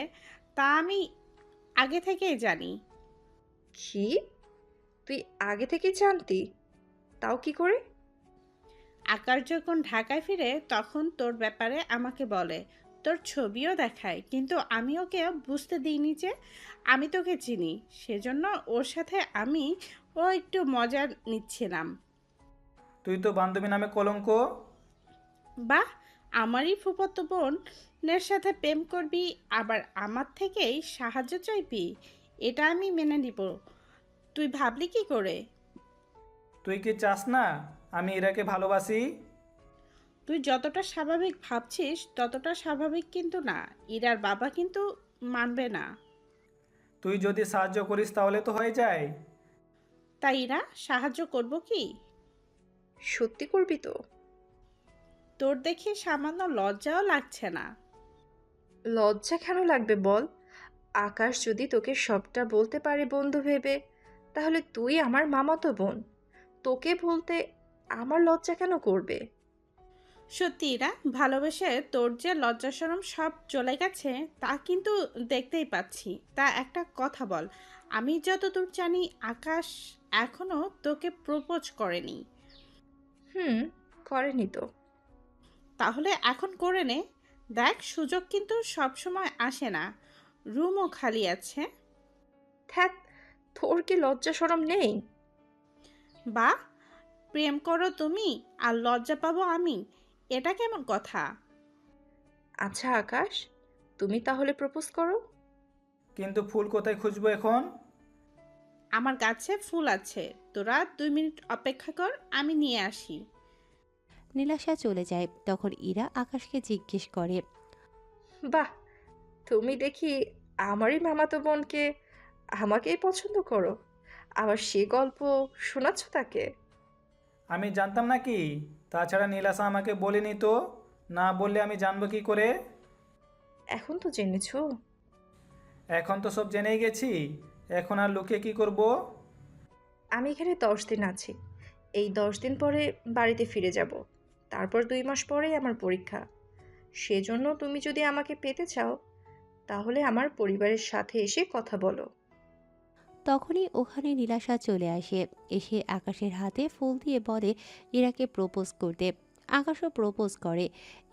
তা আমি আগে থেকেই জানি। কি? তুই আগে থেকেই জানতি? তাও কি করে? আকাশ যখন ঢাকায় ফিরে তখন তোর ব্যাপারে আমাকে বলে, তোর ছবিও দেখায়, কিন্তু আমি ওকে বুঝতে দিইনি যে আমি তোকে চিনি। সেজন্য ওর সাথে আমি একটু মজা নিচ্ছিলাম। তুই তো বান্ধবী নামে কলঙ্ক। বাহ, আমারই ফুফাতো বোনের সাথে প্রেম করবি, আবার আমার থেকেই সাহায্য চাইবি? এটা আমি মেনে নিব। তুই ভাবলি কি করে? তুই কি চাস না আমি ইরাকে ভালোবাসি? তুই যতটা স্বাভাবিক ভাবছিস ততটা স্বাভাবিক কিন্তু না। ইরার বাবা কিন্তু মানবে না। তুই যদি সাহায্য করিস তাহলে তো হয়ে যায়। তাই ইরা সাহায্য করব কি? সত্যি করবি তো? তোর দেখে সামান্য লজ্জাও লাগছে না? লজ্জা কেন লাগবে বল? আকাশ যদি তোকে সবটা বলতে পারে বন্ধু ভেবে, তাহলে তুই আমার মামাতো বোন, তোকে বলতে আমার লজ্জা কেন করবে? সত্যি ইরা, ভালোবেসে তোর যে লজ্জা শরম সব চলে গেছে তা কিন্তু দেখতেই পাচ্ছি। তা একটা কথা বল, আমি যতদূর জানি আকাশ এখনো তোকে প্রপোজ করেনি। করেনি তো। তাহলে এখন করে নে। দেখ, সুযোগ কিন্তু সব সময় আসে না। রুমও খালি আছে। থ্যাত, তোর কি লজ্জা শরম নেই? বা, প্রেম করো তুমি আর লজ্জা পাবো আমি? এটা কেমন কথা? আচ্ছা আকাশ, তুমি তাহলে প্রপোজ করো। কিন্তু ফুল কোথায় খুঁজবো এখন? আমার গাছে ফুল আছে, তোরা 2 মিনিট অপেক্ষা কর, আমি নিয়ে আসি। নীলাশা চলে যায়। তখন ইরা আকাশকে জিজ্ঞেস করে, বাহ, তুমি দেখি আমারই মামাতো বোনকে আমাকেই পছন্দ করো, আবার সে গল্প শোনাচ্ছ তাকে? আমি জানতাম নাকি? তাছাড়া নীলাশা আমাকে বলেনি তো। না বললে আমি জানবো কি করে? এখন তো জেনেছো। এখন তো সব জেনেই গেছি। এখন আর লুকিয়ে কি করব? আমি এখানে 10 দিন আছি। এই 10 দিন পরে বাড়িতে ফিরে যাব। তারপর 2 মাস পরেই আমার পরীক্ষা। সেজন্য তুমি যদি আমাকে পেতে চাও, তাহলে আমার পরিবারের সাথে এসে কথা বলো। তখনই ওখানে নীলাশা চলে আসে। এসে আকাশের হাতে ফুল দিয়ে বলে ইরাকে প্রপোজ করতে। আকাশও প্রপোজ করে।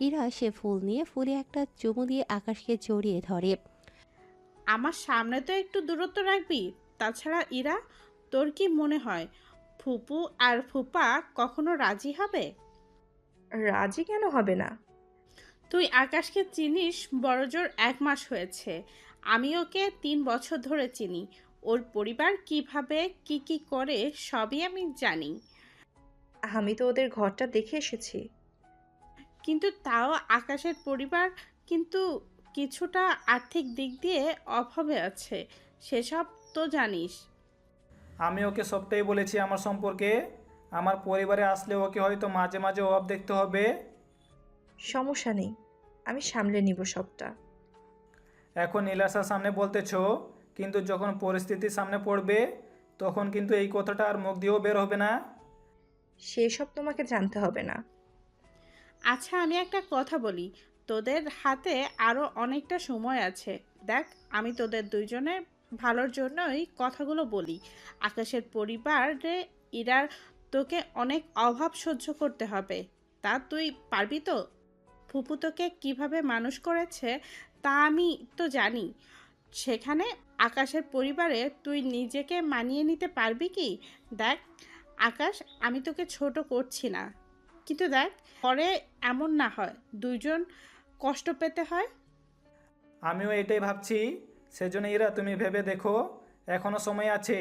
ইরা সে ফুল নিয়ে ফুলে একটা চুমু দিয়ে আকাশকে জড়িয়ে ধরে। আমার সামনে তো একটু দূরত্ব রাখবি। তাছাড়া ইরা, তোর কি মনে হয় ফুপু আর ফুপা কখনো রাজি হবে? রাজি কেন হবে না? তুই আকাশকে চিনিস বড়জোর 1 মাস হয়েছে। আমি ওকে 3 বছর ধরে চিনি। ওর পরিবার কিভাবে কি কি করে সবই আমি জানি। আমি তো ওদের ঘরটা দেখে এসেছি। কিন্তু তাও আকাশের পরিবার কিন্তু কিছুটা আর্থিক দিক দিয়ে অভাবে আছে, সেসব তো জানিস। আমি ওকে সবটাই বলেছি আমার সম্পর্কে। আমার পরিবারে আসলে ওকে হয়তো মাঝে মাঝে অভাব দেখতে হবে। সমস্যা নেই, আমি সামলে নিব সবটা। এখন নীলাশার সামনে বলতেছো, কিন্তু যখন পরিস্থিতির সামনে পড়বে তখন কিন্তু এই কথাটা আর মুখ দিয়েও বের হবে না। সেসব তোমাকে জানতে হবে না। আচ্ছা, আমি একটা কথা বলি, তোদের হাতে আরও অনেকটা সময় আছে। দেখ, আমি তোদের দুইজনের ভালোর জন্যই কথাগুলো বলি। আকাশের পরিবারে ইরার তোকে অনেক অভাব সহ্য করতে হবে। তা তুই পারবি তো? ফুপু তোকে কীভাবে মানুষ করেছে তা আমি তো জানি। সেখানে আকাশের পরিবারে তুই নিজেকে মানিয়ে নিতে পারবি কি? দেখ আকাশ, আমি তোকে ছোট করছি না, কিন্তু দেখ পরে এমন না হয় দুইজন কষ্ট পেতে হয়। আমিও এটাই ভাবছি। সেজন্য ইরা, তুমি ভেবে দেখো, এখনো সময় আছে।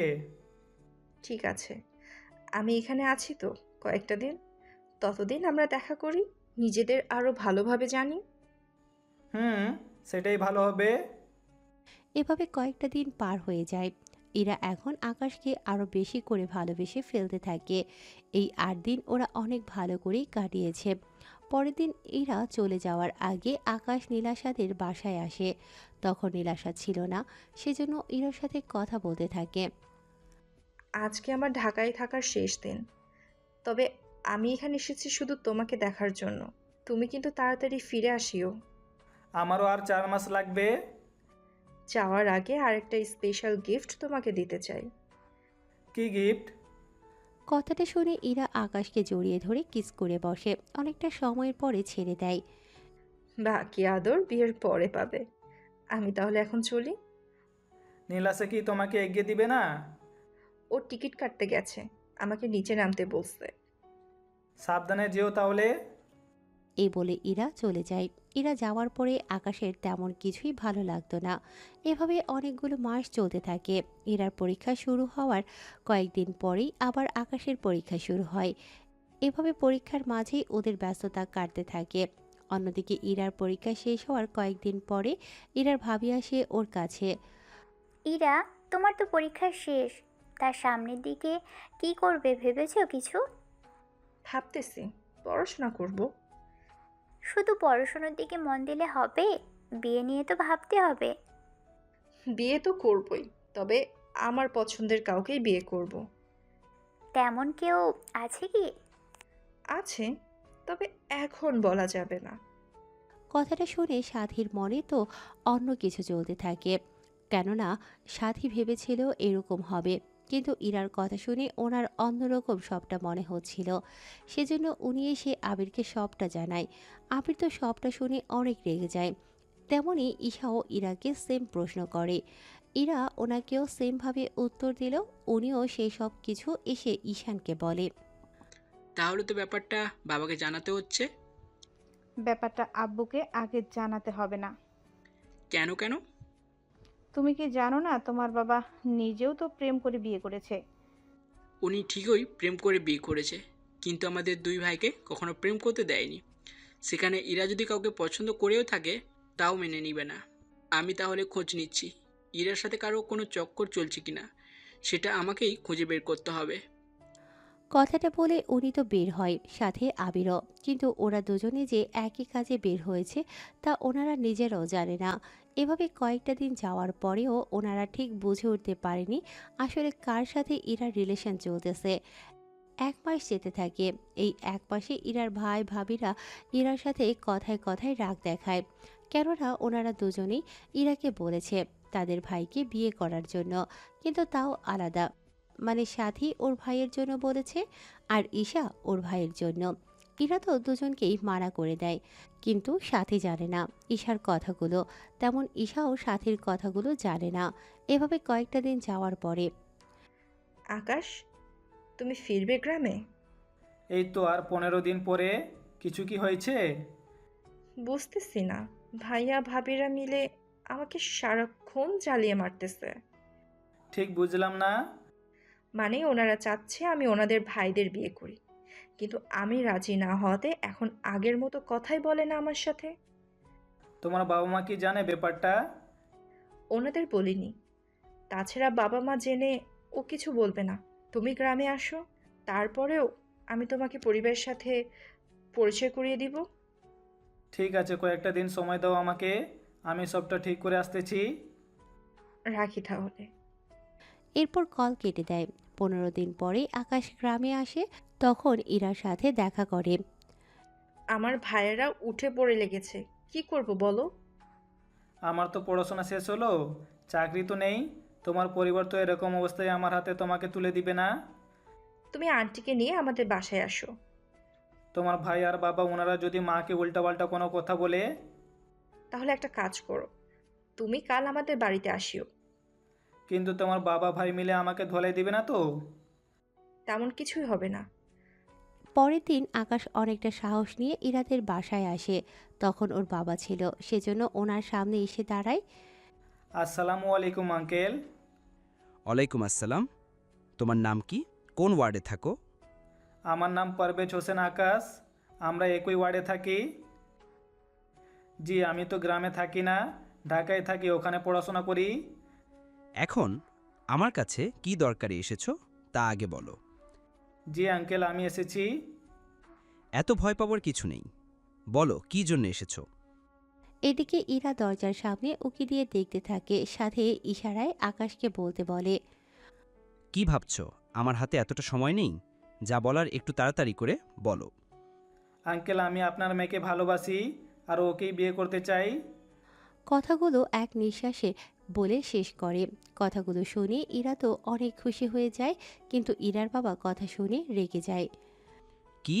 ঠিক আছে, আমি এখানে আছি তো কয়েকটা দিন। ততদিন আমরা দেখা করি, নিজেদের আরো ভালোভাবে জানি। সেটাই ভালো হবে। এভাবে কয়েকটা দিন পার হয়ে যায়। এরা এখন আকাশকে আরও বেশি করে ভালোবেসে ফেলতে থাকে। এই 8 দিন ওরা অনেক ভালো করেই কাটিয়েছে। পরের দিন এরা চলে যাওয়ার আগে আকাশ নীলাশাদের বাসায় আসে। তখন নীলাশা ছিল না, সেজন্য ইরার সাথে কথা বলতে থাকে। আজকে আমার ঢাকায় থাকার শেষ দিন। তবে আমি এখানে এসেছি শুধু তোমাকে দেখার জন্য। তুমি কিন্তু তাড়াতাড়ি ফিরে আসিও। আমারও আর 4 মাস লাগবে। যাওয়ার আগে আরেকটা স্পেশাল গিফট তোমাকে দিতে চাই। কি গিফট? কথাটা শুনে ইরা আকাশকে জড়িয়ে ধরে কিস করে বসে, অনেকটা সময়ের পরে ছেড়ে দেয়। বাকি আদর বিয়ের পরে পাবে। আমি তাহলে এখন চলি। নীলাসে কি তোমাকে এগিয়ে দিবে না? ও টিকিট কাটতে গেছে, আমাকে নিচে নামতে বলছে। সাবধানে যেও তাহলে। এই বলে ইরা চলে যায়। ইরা যাওয়ার পরে আকাশের তেমন কিছুই ভালো লাগতো না। এভাবে অনেকগুলো মাস চলতে থাকে। ইরার পরীক্ষা শুরু হওয়ার কয়েকদিন পরেই আবার আকাশের পরীক্ষা শুরু হয়। এভাবে পরীক্ষার মাঝেই ওদের ব্যস্ততা কাটতে থাকে। অন্যদিকে ইরার পরীক্ষা শেষ হওয়ার কয়েকদিন পরে ইরার ভাবি আসে ওর কাছে। ইরা, তোমার তো পরীক্ষা শেষ, তার সামনের দিকে কি করবে ভেবেছো কিছু? ভাবতেছি পড়াশোনা করব। শুধু পড়াশোনার দিকে মন দিলে হবে? বিয়ে নিয়ে তো ভাবতে হবে। বিয়ে তো করবই, তবে আমার পছন্দের কাউকেই বিয়ে করব। তেমন কেউ আছে কি? আছে, তবে এখন বলা যাবে না। কথাটা শুনে সাথীর মনে তো অন্য কিছু চলতে থাকে। কেননা সাথী ভেবেছিল এরকম হবে, কিন্তু ইরার কথা শুনে ওনার অন্যরকম সবটা মনে হচ্ছিল। সেজন্য উনি এসে আবিরকে সবটা জানায়। আবির তো সবটা শুনে অনেক রেগে যায়। তেমনি ঈশাও ইরাকে সেম প্রশ্ন করে। ইরা ওনাকেও সেমভাবে উত্তর দিল। উনিও সেই সব কিছু এসে ঈশানকে বলে। তাহলে তো ব্যাপারটা বাবাকে জানাতে হচ্ছে। ব্যাপারটা আব্বুকে আগে জানাতে হবে না। কেন কেন? তুমি কি জানো না তোমার বাবা নিজেও তো প্রেম করে বিয়ে করেছে? উনি ঠিকই প্রেম করে বিয়ে করেছে, কিন্তু আমাদের দুই ভাইকে কখনো প্রেম করতে দেয়নি। সেখানে ইরা যদি কাউকে পছন্দ করেও থাকে তাও মেনে নিবে না। আমি তাহলে খোঁজ নিচ্ছি ইরার সাথে কারো কোনো চক্কর চলছে কিনা, সেটা আমাকেই খুঁজে বের করতে হবে। কথাটা বলে উনি তো বের হয়, সাথে আবিরও। কিন্তু ওরা দুজনে যে একই কাজে বের হয়েছে তা ওনারা নিজেরাও জানে না। এভাবে কয়েকটা দিন যাওয়ার পরেও ওনারা ঠিক বুঝে উঠতে পারেনি আসলে কার সাথে ইরার রিলেশন চলতেছে। 1 মাস যেতে থাকে। এই 1 মাসে ইরার ভাই ভাবিরা ইরার সাথে কথায় কথায় রাগ দেখায়। কেননা ওনারা দুজনেই ইরাকে বলেছে তাদের ভাইকে বিয়ে করার জন্য, কিন্তু তাও আলাদা। মানে সাথী ওর ভাইয়ের জন্য বলেছে আর ঈশা ওর ভাইয়ের জন্য। ইরা তো দুজনকেই মানা করে দেয়, কিন্তু সাথী জানে না ঈশার কথাগুলো, তেমন ঈশাও সাথীর কথাগুলো জানে না। এভাবে কয়েকটা দিন যাওয়ার পরে আকাশ, তুমি ফিরবে গ্রামে? এই তো আর 15 দিন পরে। কিছু কি হয়েছে? বুঝতেছি না, ভাইয়া ভাবিরা মিলে আমাকে সারাক্ষণ জ্বালিয়ে মারতেছে। ঠিক বুঝলাম না। মানে ওনারা চাচ্ছে আমি ওনাদের ভাইদের বিয়ে করি, কিন্তু আমি রাজি না হওয়াতে এখন আগের মতো কথাই বলে না আমার সাথে। তোমার বাবা মা কি জানে ব্যাপারটা? ওনাদের বলিনি। তাছাড়া বাবা মা জেনে ও কিছু বলবে না। তুমি গ্রামে আসো, তারপরেও আমি তোমাকে পরিবারের সাথে পরিচয় করিয়ে দিব। ঠিক আছে, কয়েকটা দিন সময় দাও আমাকে, আমি সবটা ঠিক করে আসতেছি। রাখি তাহলে। এরপর কল কেটে দেয়। 15 দিন পরে আকাশ গ্রামে আসে। তখন ইরার সাথে দেখা করে। আমার ভাইয়েরা উঠে পড়ে লেগেছে, কি করব বলো? আমার তো পড়াশোনা শেষ হলো, চাকরি তো নেই। তোমার পরিবার তো এরকম অবস্থায় আমার হাতে তোমাকে তুলে দিবে না। তুমি আন্টিকে নিয়ে আমাদের বাসায় আসো। তোমার ভাই আর বাবা ওনারা যদি মাকে উল্টাপাল্টা কোনো কথা বলে? তাহলে একটা কাজ করো, তুমি কাল আমাদের বাড়িতে আসিও। কিন্তু তোমার বাবা ভাই মিলে আমাকে ধলাই দিবে না তো? তেমন কিছুই হবে না। পরের দিন আকাশ অনেকটা সাহস নিয়ে ইরাদের বাসায় আসে। তখন ওর বাবা ছিল, সেজন্য ওনার সামনে এসে দাঁড়ায়। আসসালামু আলাইকুম আঙ্কেল। ওয়ালাইকুম আসসালাম। তোমার নাম কি? কোন ওয়ার্ডে থাকো? আমার নাম পারভেজ হোসেন আকাশ, আমরা একই ওয়ার্ডে থাকি। জি, আমি তো গ্রামে থাকি না, ঢাকায় থাকি, ওখানে পড়াশোনা করি। এখন আমার কাছে কি দরকারে এসেছো তা আগে বলো। জি আঙ্কেল, আমি এসেছি। এত ভয় পাওয়ার কিছু নেই, বলো কি জন্য এসেছো। এদিকে ইরা দরজার সামনে উকি দিয়ে দেখতে থাকে, সাথে ইশারায় আকাশকে বলতে বলে। কি ভাবছো আমার হাতে এতটা সময় নেই। যা বলার একটু তাড়াতাড়ি করে বলো। আঙ্কেল, আমি আপনার মেয়েকে ভালোবাসি আর ওকেই বিয়ে করতে চাই। কথাগুলো এক নিঃশ্বাসে বলে শেষ করে। কথাগুলো শুনে ইরা তো অনেক খুশি হয়ে যায়, কিন্তু ইরার বাবা কথা শুনে রেগে যায়। কি?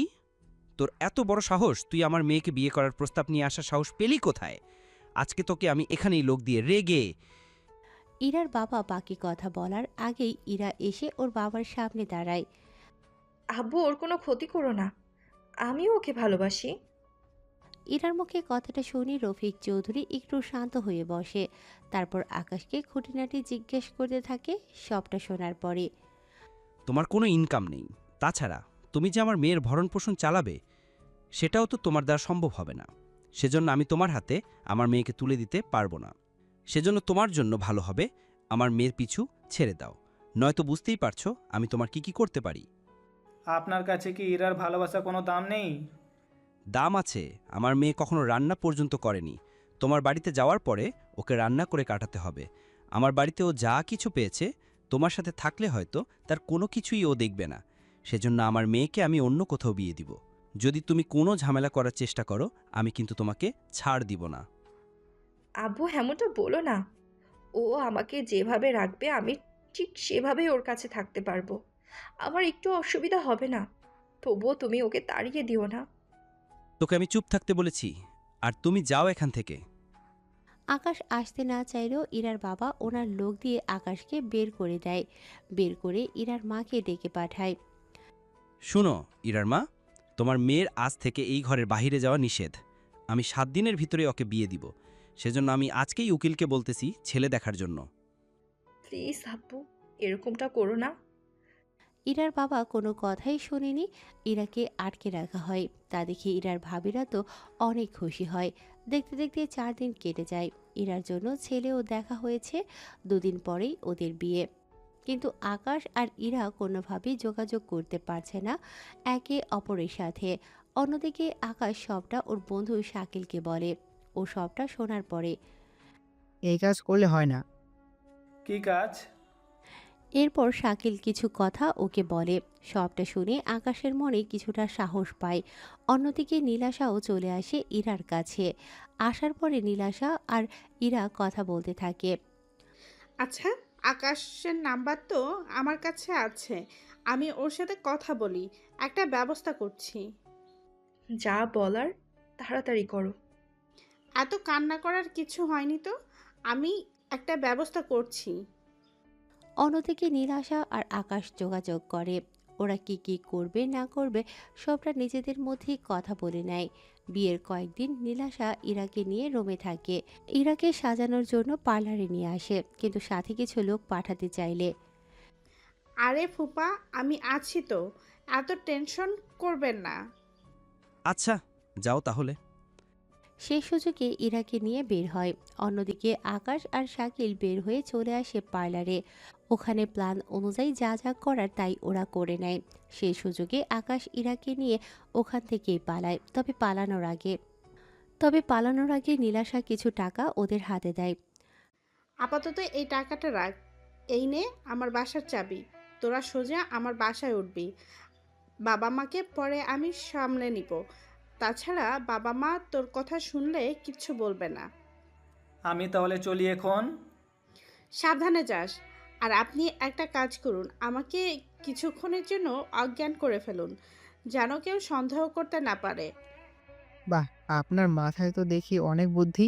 তোর এত বড় সাহস! তুই আমার মেয়েকে বিয়ে করার প্রস্তাব নিয়ে আসার সাহস পেলি কোথায়? আজকে তোকে আমি এখানেই লোক দিয়ে রেগে। ইরার বাবা বাকি কথা বলার আগেই ইরা এসে ওর বাবার সামনে দাঁড়ায়। আব্বু, ওর কোনো ক্ষতি করো না, আমিও ওকে ভালোবাসি। ইরার মুখে কথাটা শুনে রফিক চৌধুরী একটু শান্ত হয়ে বসে। তারপর আকাশকে খুঁটিনাটি জিজ্ঞেস করতে থাকে। সবটা শোনার পরে, তোমার কোনো ইনকাম নেই, তাছাড়া তুমি যে আমার মেয়ের ভরণ পোষণ চালাবে সেটাও তো তোমার দ্বারা সম্ভব হবে না। সেজন্য আমি তোমার হাতে আমার মেয়েকে তুলে দিতে পারবো না। সেজন্য তোমার জন্য ভালো হবে আমার মেয়ের পিছু ছেড়ে দাও, নয়তো বুঝতেই পারছো আমি তোমার কি করতে পারি। আপনার কাছে কি ইরার ভালোবাসা কোনো দাম নেই? দাম আছে। আমার মেয়ে কখনো রান্না পর্যন্ত করেনি। তোমার বাড়িতে যাওয়ার পরে ওকে রান্না করে কাটাতে হবে। আমার বাড়িতে ও যা কিছু পেয়েছে, তোমার সাথে থাকলে হয়তো তার কোনো কিছুই ও দেখবে না। সেজন্য আমার মেয়েকে আমি অন্য কোথাও বিয়ে দিব। যদি তুমি কোনো ঝামেলা করার চেষ্টা করো, আমি কিন্তু তোমাকে ছাড় দিব না। আব্বু, এমনটা বলো না। ও আমাকে যেভাবে রাখবে আমি ঠিক সেভাবেই ওর কাছে থাকতে পারবো। আমার একটু অসুবিধা হবে না। তবুও তুমি ওকে তাড়িয়ে দিও না। তোকে আমি চুপ থাকতে বলেছি, আর তুমি যাও এখান থেকে। আকাশ আসতে না চাইলেও ইরার বাবা ওনার লোক দিয়ে আকাশকে বের করে দেয়। বের করে ইরার মাকে ডেকে পাঠায়। শোনো ইরার মা, তোমার মেয়ের আজ থেকে এই ঘরের বাহিরে যাওয়া নিষেধ। আমি 7 দিনের ভিতরে ওকে বিয়ে দিব। সেজন্য আমি আজকেই উকিলকে বলতেছি ছেলে দেখার জন্য। প্লিজ আব্বু, এরকমটা করো না। ইরার বাবা কোনো কথাই শোনেনি। ইরাকে আটকে রাখা হয়। তা দেখে ইরার ভাবিরা তো অনেক খুশি হয়। দেখতে দেখতে 4 দিন কেটে যায়। ইরার জন্য ছেলেও দেখা হয়েছে। 2 দিন পরেই ওদের বিয়ে। কিন্তু আকাশ আর ইরা কোনোভাবেই যোগাযোগ করতে পারছে না একে অপরের সাথে। অন্যদিকে আকাশ সবটা ওর বন্ধু শাকিলকে বলে। ও সবটা শোনার পরে, এই কাজ করলে হয় না। কি কাজ? এরপর শাকিল কিছু কথা ওকে বলে। সবটা শুনে আকাশের মনে কিছুটা সাহস পায়। অন্যদিকে নীলাশাও চলে আসে ইরার কাছে। আসার পরে নীলাশা আর ইরা কথা বলতে থাকে। আচ্ছা, আকাশের নাম্বার তো আমার কাছে আছে, আমি ওর সাথে কথা বলি, একটা ব্যবস্থা করছি। যা বলার তাড়াতাড়ি করো। এত কান্না করার কিছু হয়নি তো, আমি একটা ব্যবস্থা করছি। অন্যদিকে নীলাশা আর আকাশ যোগাযোগ করে। ওরা কি কি করবে না করবে সবটা নিজেদের মধ্যেই কথা বলে নেয়। বিয়ের কয়েকদিন নীলাশা ইরাকে নিয়ে রোমে থাকে। ইরাকে সাজানোর জন্য পার্লারে নিয়ে আসে, কিন্তু সাথে কিছু লোক পাঠাতে চাইলে, আরে ফুপা, আমি আছি তো, এত টেনশন করবেন না। আচ্ছা, যাও তাহলে। সেই সুযোগে ইরাকে নিয়ে বের হয়। অন্যদিকে আকাশ আর শাকিল বের হয়ে চলে আসে পার্লারে। ওখানে প্ল্যান অনুযায়ী যা যা করার তাই ওরা করে নেয়। সেই সুযোগে আকাশ ইরাকে নিয়ে ওখান থেকেই পালায়। তবে পালানোর আগে নীলাশা কিছু টাকা ওদের হাতে দেয়। আপাতত এই টাকাটা রাখ, এই নে আমার বাসার চাবি, তোরা সোজা আমার বাসায় উঠবি। বাবা মাকে পরে আমি সামলে নিব। তাছাড়া বাবা মা তোর কথা শুনলে কিচ্ছু বলবে না। আমি তাহলে চলি এখন। সাবধানে যাস। আর আপনি একটা কাজ করুন, আমাকে কিছুক্ষণের জন্য অজ্ঞান করে ফেলুন, যেন কেউ সন্দেহ করতে না পারে। বাহ, আপনার মাথায় তো দেখি অনেক বুদ্ধি।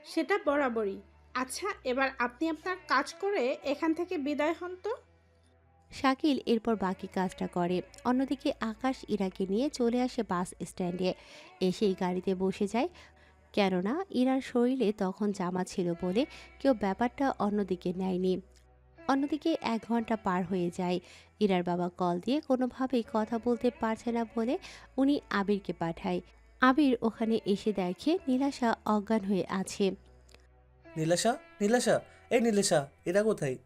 সেটা বরাবরই। আচ্ছা, এবার আপনি আপনার কাজ করে এখান থেকে বিদায় হন তো। শাকিল এরপর বাকি কাজটা করে। অন্যদিকে আকাশ ইরাকে নিয়ে চলে আসে বাস স্ট্যান্ডে। এসেই গাড়িতে বসে যায়। কেননা ইরার শরীরে তখন জামা ছিল বলে কেউ ব্যাপারটা অন্যদিকে নেয়নি। অন্যদিকে 1 ঘন্টা পার হয়ে যায়। ইরার বাবা কল দিয়ে কোনোভাবেই কথা বলতে পারছে না বলে উনি আবিরকে পাঠায়। আবির ওখানে এসে দেখে নীলাশা অজ্ঞান হয়ে আছে। নীলাশা, নীলাশা, এই নীলাশা, এরা কোথায়?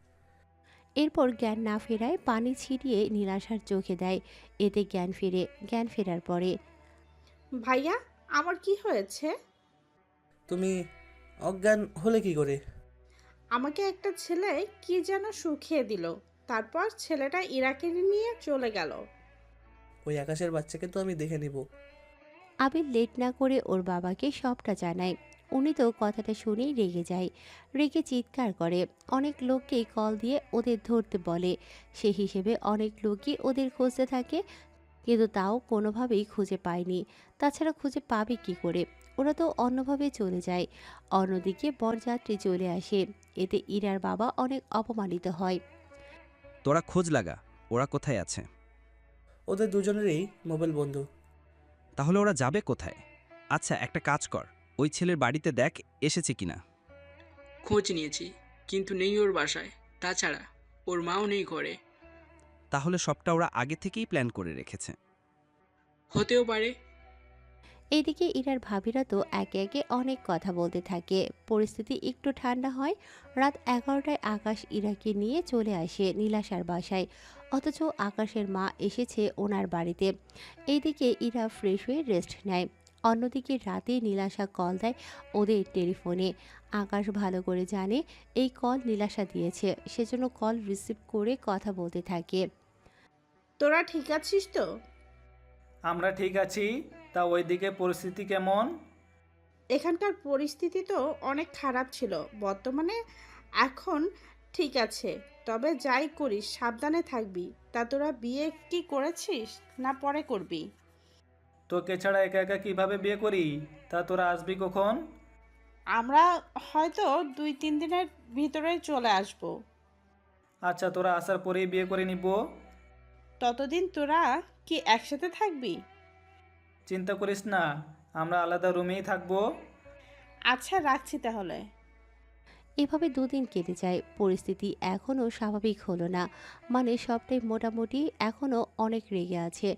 এরপর জ্ঞান না ফেরায় পানি ছিটিয়ে নীলাশার চোখে দেয়। এতে জ্ঞান ফিরে। জ্ঞান ফেরার পরে, ভাইয়া, আমার কি হয়েছে? তুমি অজ্ঞান হলে কি করে? আমাকে একটা ছেলে কি যেন শুকিয়ে দিল, তারপর ছেলেটা ইরাকে নিয়ে চলে গেল। ওই আকাশের বাচ্চাকে তো আমি দেখে নিব। আবির লেট না করে ওর বাবাকে সবটা জানায়। উনি তো কথাটা শুনেই রেগে যায়, রেগে চিৎকার করে, অনেক লোককেই কল দিয়ে ওদের ধরতে বলে। সে হিসেবে অনেক লোকই ওদের খুঁজতে থাকে, কিন্তু তাও কোনোভাবেই খুঁজে পায়নি। তাছাড়া খুঁজে পাবে কি করে, ওরা তো অন্যভাবে চলে যায়। অন্যদিকে বরযাত্রী চলে আসে, এতে ইরার বাবা অনেক অপমানিত হয়। তোরা খোঁজ লাগা, ওরা কোথায় আছে। ওদের দুজনেরই মোবাইল বন্ধ। তাহলে ওরা যাবে কোথায়? আচ্ছা একটা কাজ কর, ওই ছেলের বাড়িতে দেখ এসেছে কিনা। খোঁজ নিয়েছি, কিন্তু নেই ওর বাসায়। তাছাড়া ওর মাও নেই ঘরে। তাহলে সবটা ওরা আগে থেকেই প্ল্যান করে রেখেছে। হতেও পারে। এইদিকে ইরার ভাবিরা তো একে একে অনেক কথা বলতে থাকে। পরিস্থিতি একটু ঠান্ডা হয়। রাত 11টায় আকাশ ইরাকে নিয়ে চলে আসে নীলাশার বাসায়, অথচ আকাশের মা এসেছে ওনার বাড়িতে। এইদিকে ইরা ফ্রেশ হয়ে রেস্ট নেয়। অন্যদিকে রাতে নীলাশা কল দেয় ওদের টেলিফোনে। আকাশ ভালো করে জানে এই কল নীলাশা দিয়েছে, সেজন্য কল রিসিভ করে কথা বলতে থাকে। তোরা ঠিক আছিস তো? আমরা ঠিক আছি। তা ওইদিকে পরিস্থিতি কেমন? এখানকার পরিস্থিতি তো অনেক খারাপ ছিল, বর্তমানে এখন ঠিক আছে। তবে যাই করিস সাবধানে থাকবি। তা তোরা বিয়ে কি করেছিস না পরে করবি? তোকে ছাড়া একা একা কিভাবে বিয়ে করি? তা তোরা আসবি কখন? আমরা হয়তো 2-3 দিনের ভিতরে চলে আসব। আচ্ছা, তোরা আসার পরেই বিয়ে করে নিব। ততদিন তোরা কি একসাথে থাকবি? চিন্তা করিস না, আমরা আলাদা রুমেই থাকবো। আচ্ছা রাখছি তাহলে। এভাবে দুদিন কেটে যায়, পরিস্থিতি এখনও স্বাভাবিক হলো না। মানে সবটাই মোটামুটি এখনও অনেক রেগে আছে।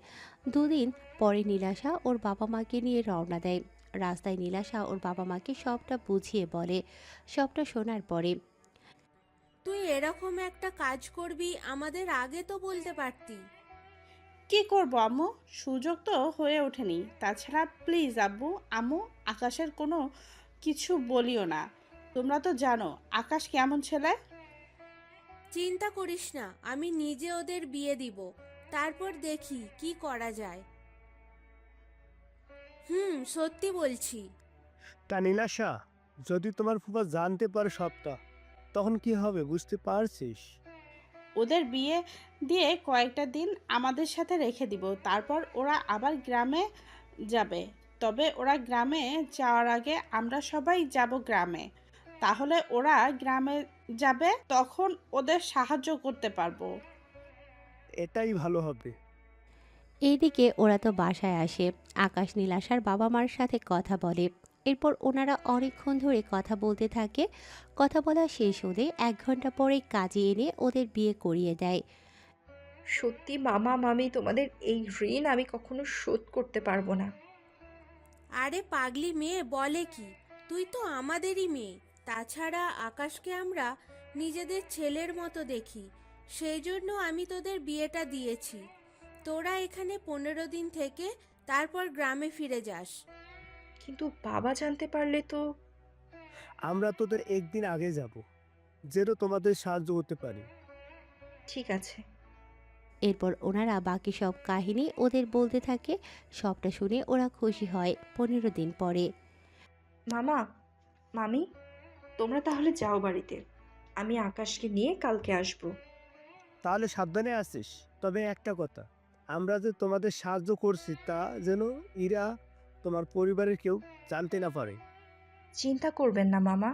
দুদিন পরে নীলাশা ওর বাবা মাকে নিয়ে রওনা দেয়। রাস্তায় নীলাশা ওর বাবা মাকে সবটা বুঝিয়ে বলে। সবটা শোনার পরে, তুই এরকম একটা কাজ করবি আমাদের আগে তো বলতে পারতি। কি করব আম্মু, সুযোগ তো হয়ে ওঠেনি। তাছাড়া প্লিজ আব্বু আম্মু, আকাশের কোনো কিছু বলিও না। তোমরা তো জানো আকাশ কেমন ছেলে। চিন্তা করিস না, আমি নিজে ওদের বিয়ে দিব, তারপর দেখি কি করা যায়। সত্যি বলছি। তা নীলাশা, যদি তোমার ফুফা জানতে পারে সবটা, তখন কি হবে বুঝতে পারছিস? ওদের বিয়ে দিয়ে কয়েকটা দিন আমাদের সাথে রেখে দিব, তারপর ওরা আবার গ্রামে যাবে। তবে ওরা গ্রামে যাওয়ার আগে আমরা সবাই যাব গ্রামে। তাহলে ওরা গ্রামে যাবে, তখন ওদের সাহায্য করতে পারবো। এটাই ভালো হবে। এইদিকে ওরা তো বাসায় আসে। আকাশ নীলাশার বাবা মার সাথে কথা বলে। এরপর ওনারা অনেকক্ষণ ধরে কথা বলতে থাকে। কথা বলা শেষ হলে 1 ঘন্টা পরে কাজে এনে ওদের বিয়ে করিয়ে দেয়। সত্যি মামা মামি, তোমাদের এই ঋণ আমি কখনো শোধ করতে পারবো না। আরে পাগলি মেয়ে বলে কি, তুই তো আমাদেরই মেয়ে। তাছাড়া আকাশকে আমরা নিজেদের ছেলের মতো দেখি, সেই জন্য আমি তোদের বিয়েটা দিয়েছি। তোরা এখানে 15 দিন থেকে তারপর গ্রামে ফিরে যাস। কিন্তু বাবা জানতে পারলে তো। আমরা তোদের একদিন আগে যাব, যেন তোমাদের সাহায্য করতে পারি। ঠিক আছে। এরপর ওনারা বাকি সব কাহিনী ওদের বলতে থাকে। সবটা শুনে ওরা খুশি হয়। 15 দিন পরে, মামা মামি, তোমরা তাহলে যাও বাড়িতে, আমি আকাশকে নিয়ে কালকে আসব। তাহলে সাবধানে আসিস। তবে একটা কথা, আমরা যে তোমাদের সাহায্য করছি তা যেন ইরা তোমার পরিবারের কেউ জানতে না পারে। চিন্তা করবেন না মামা,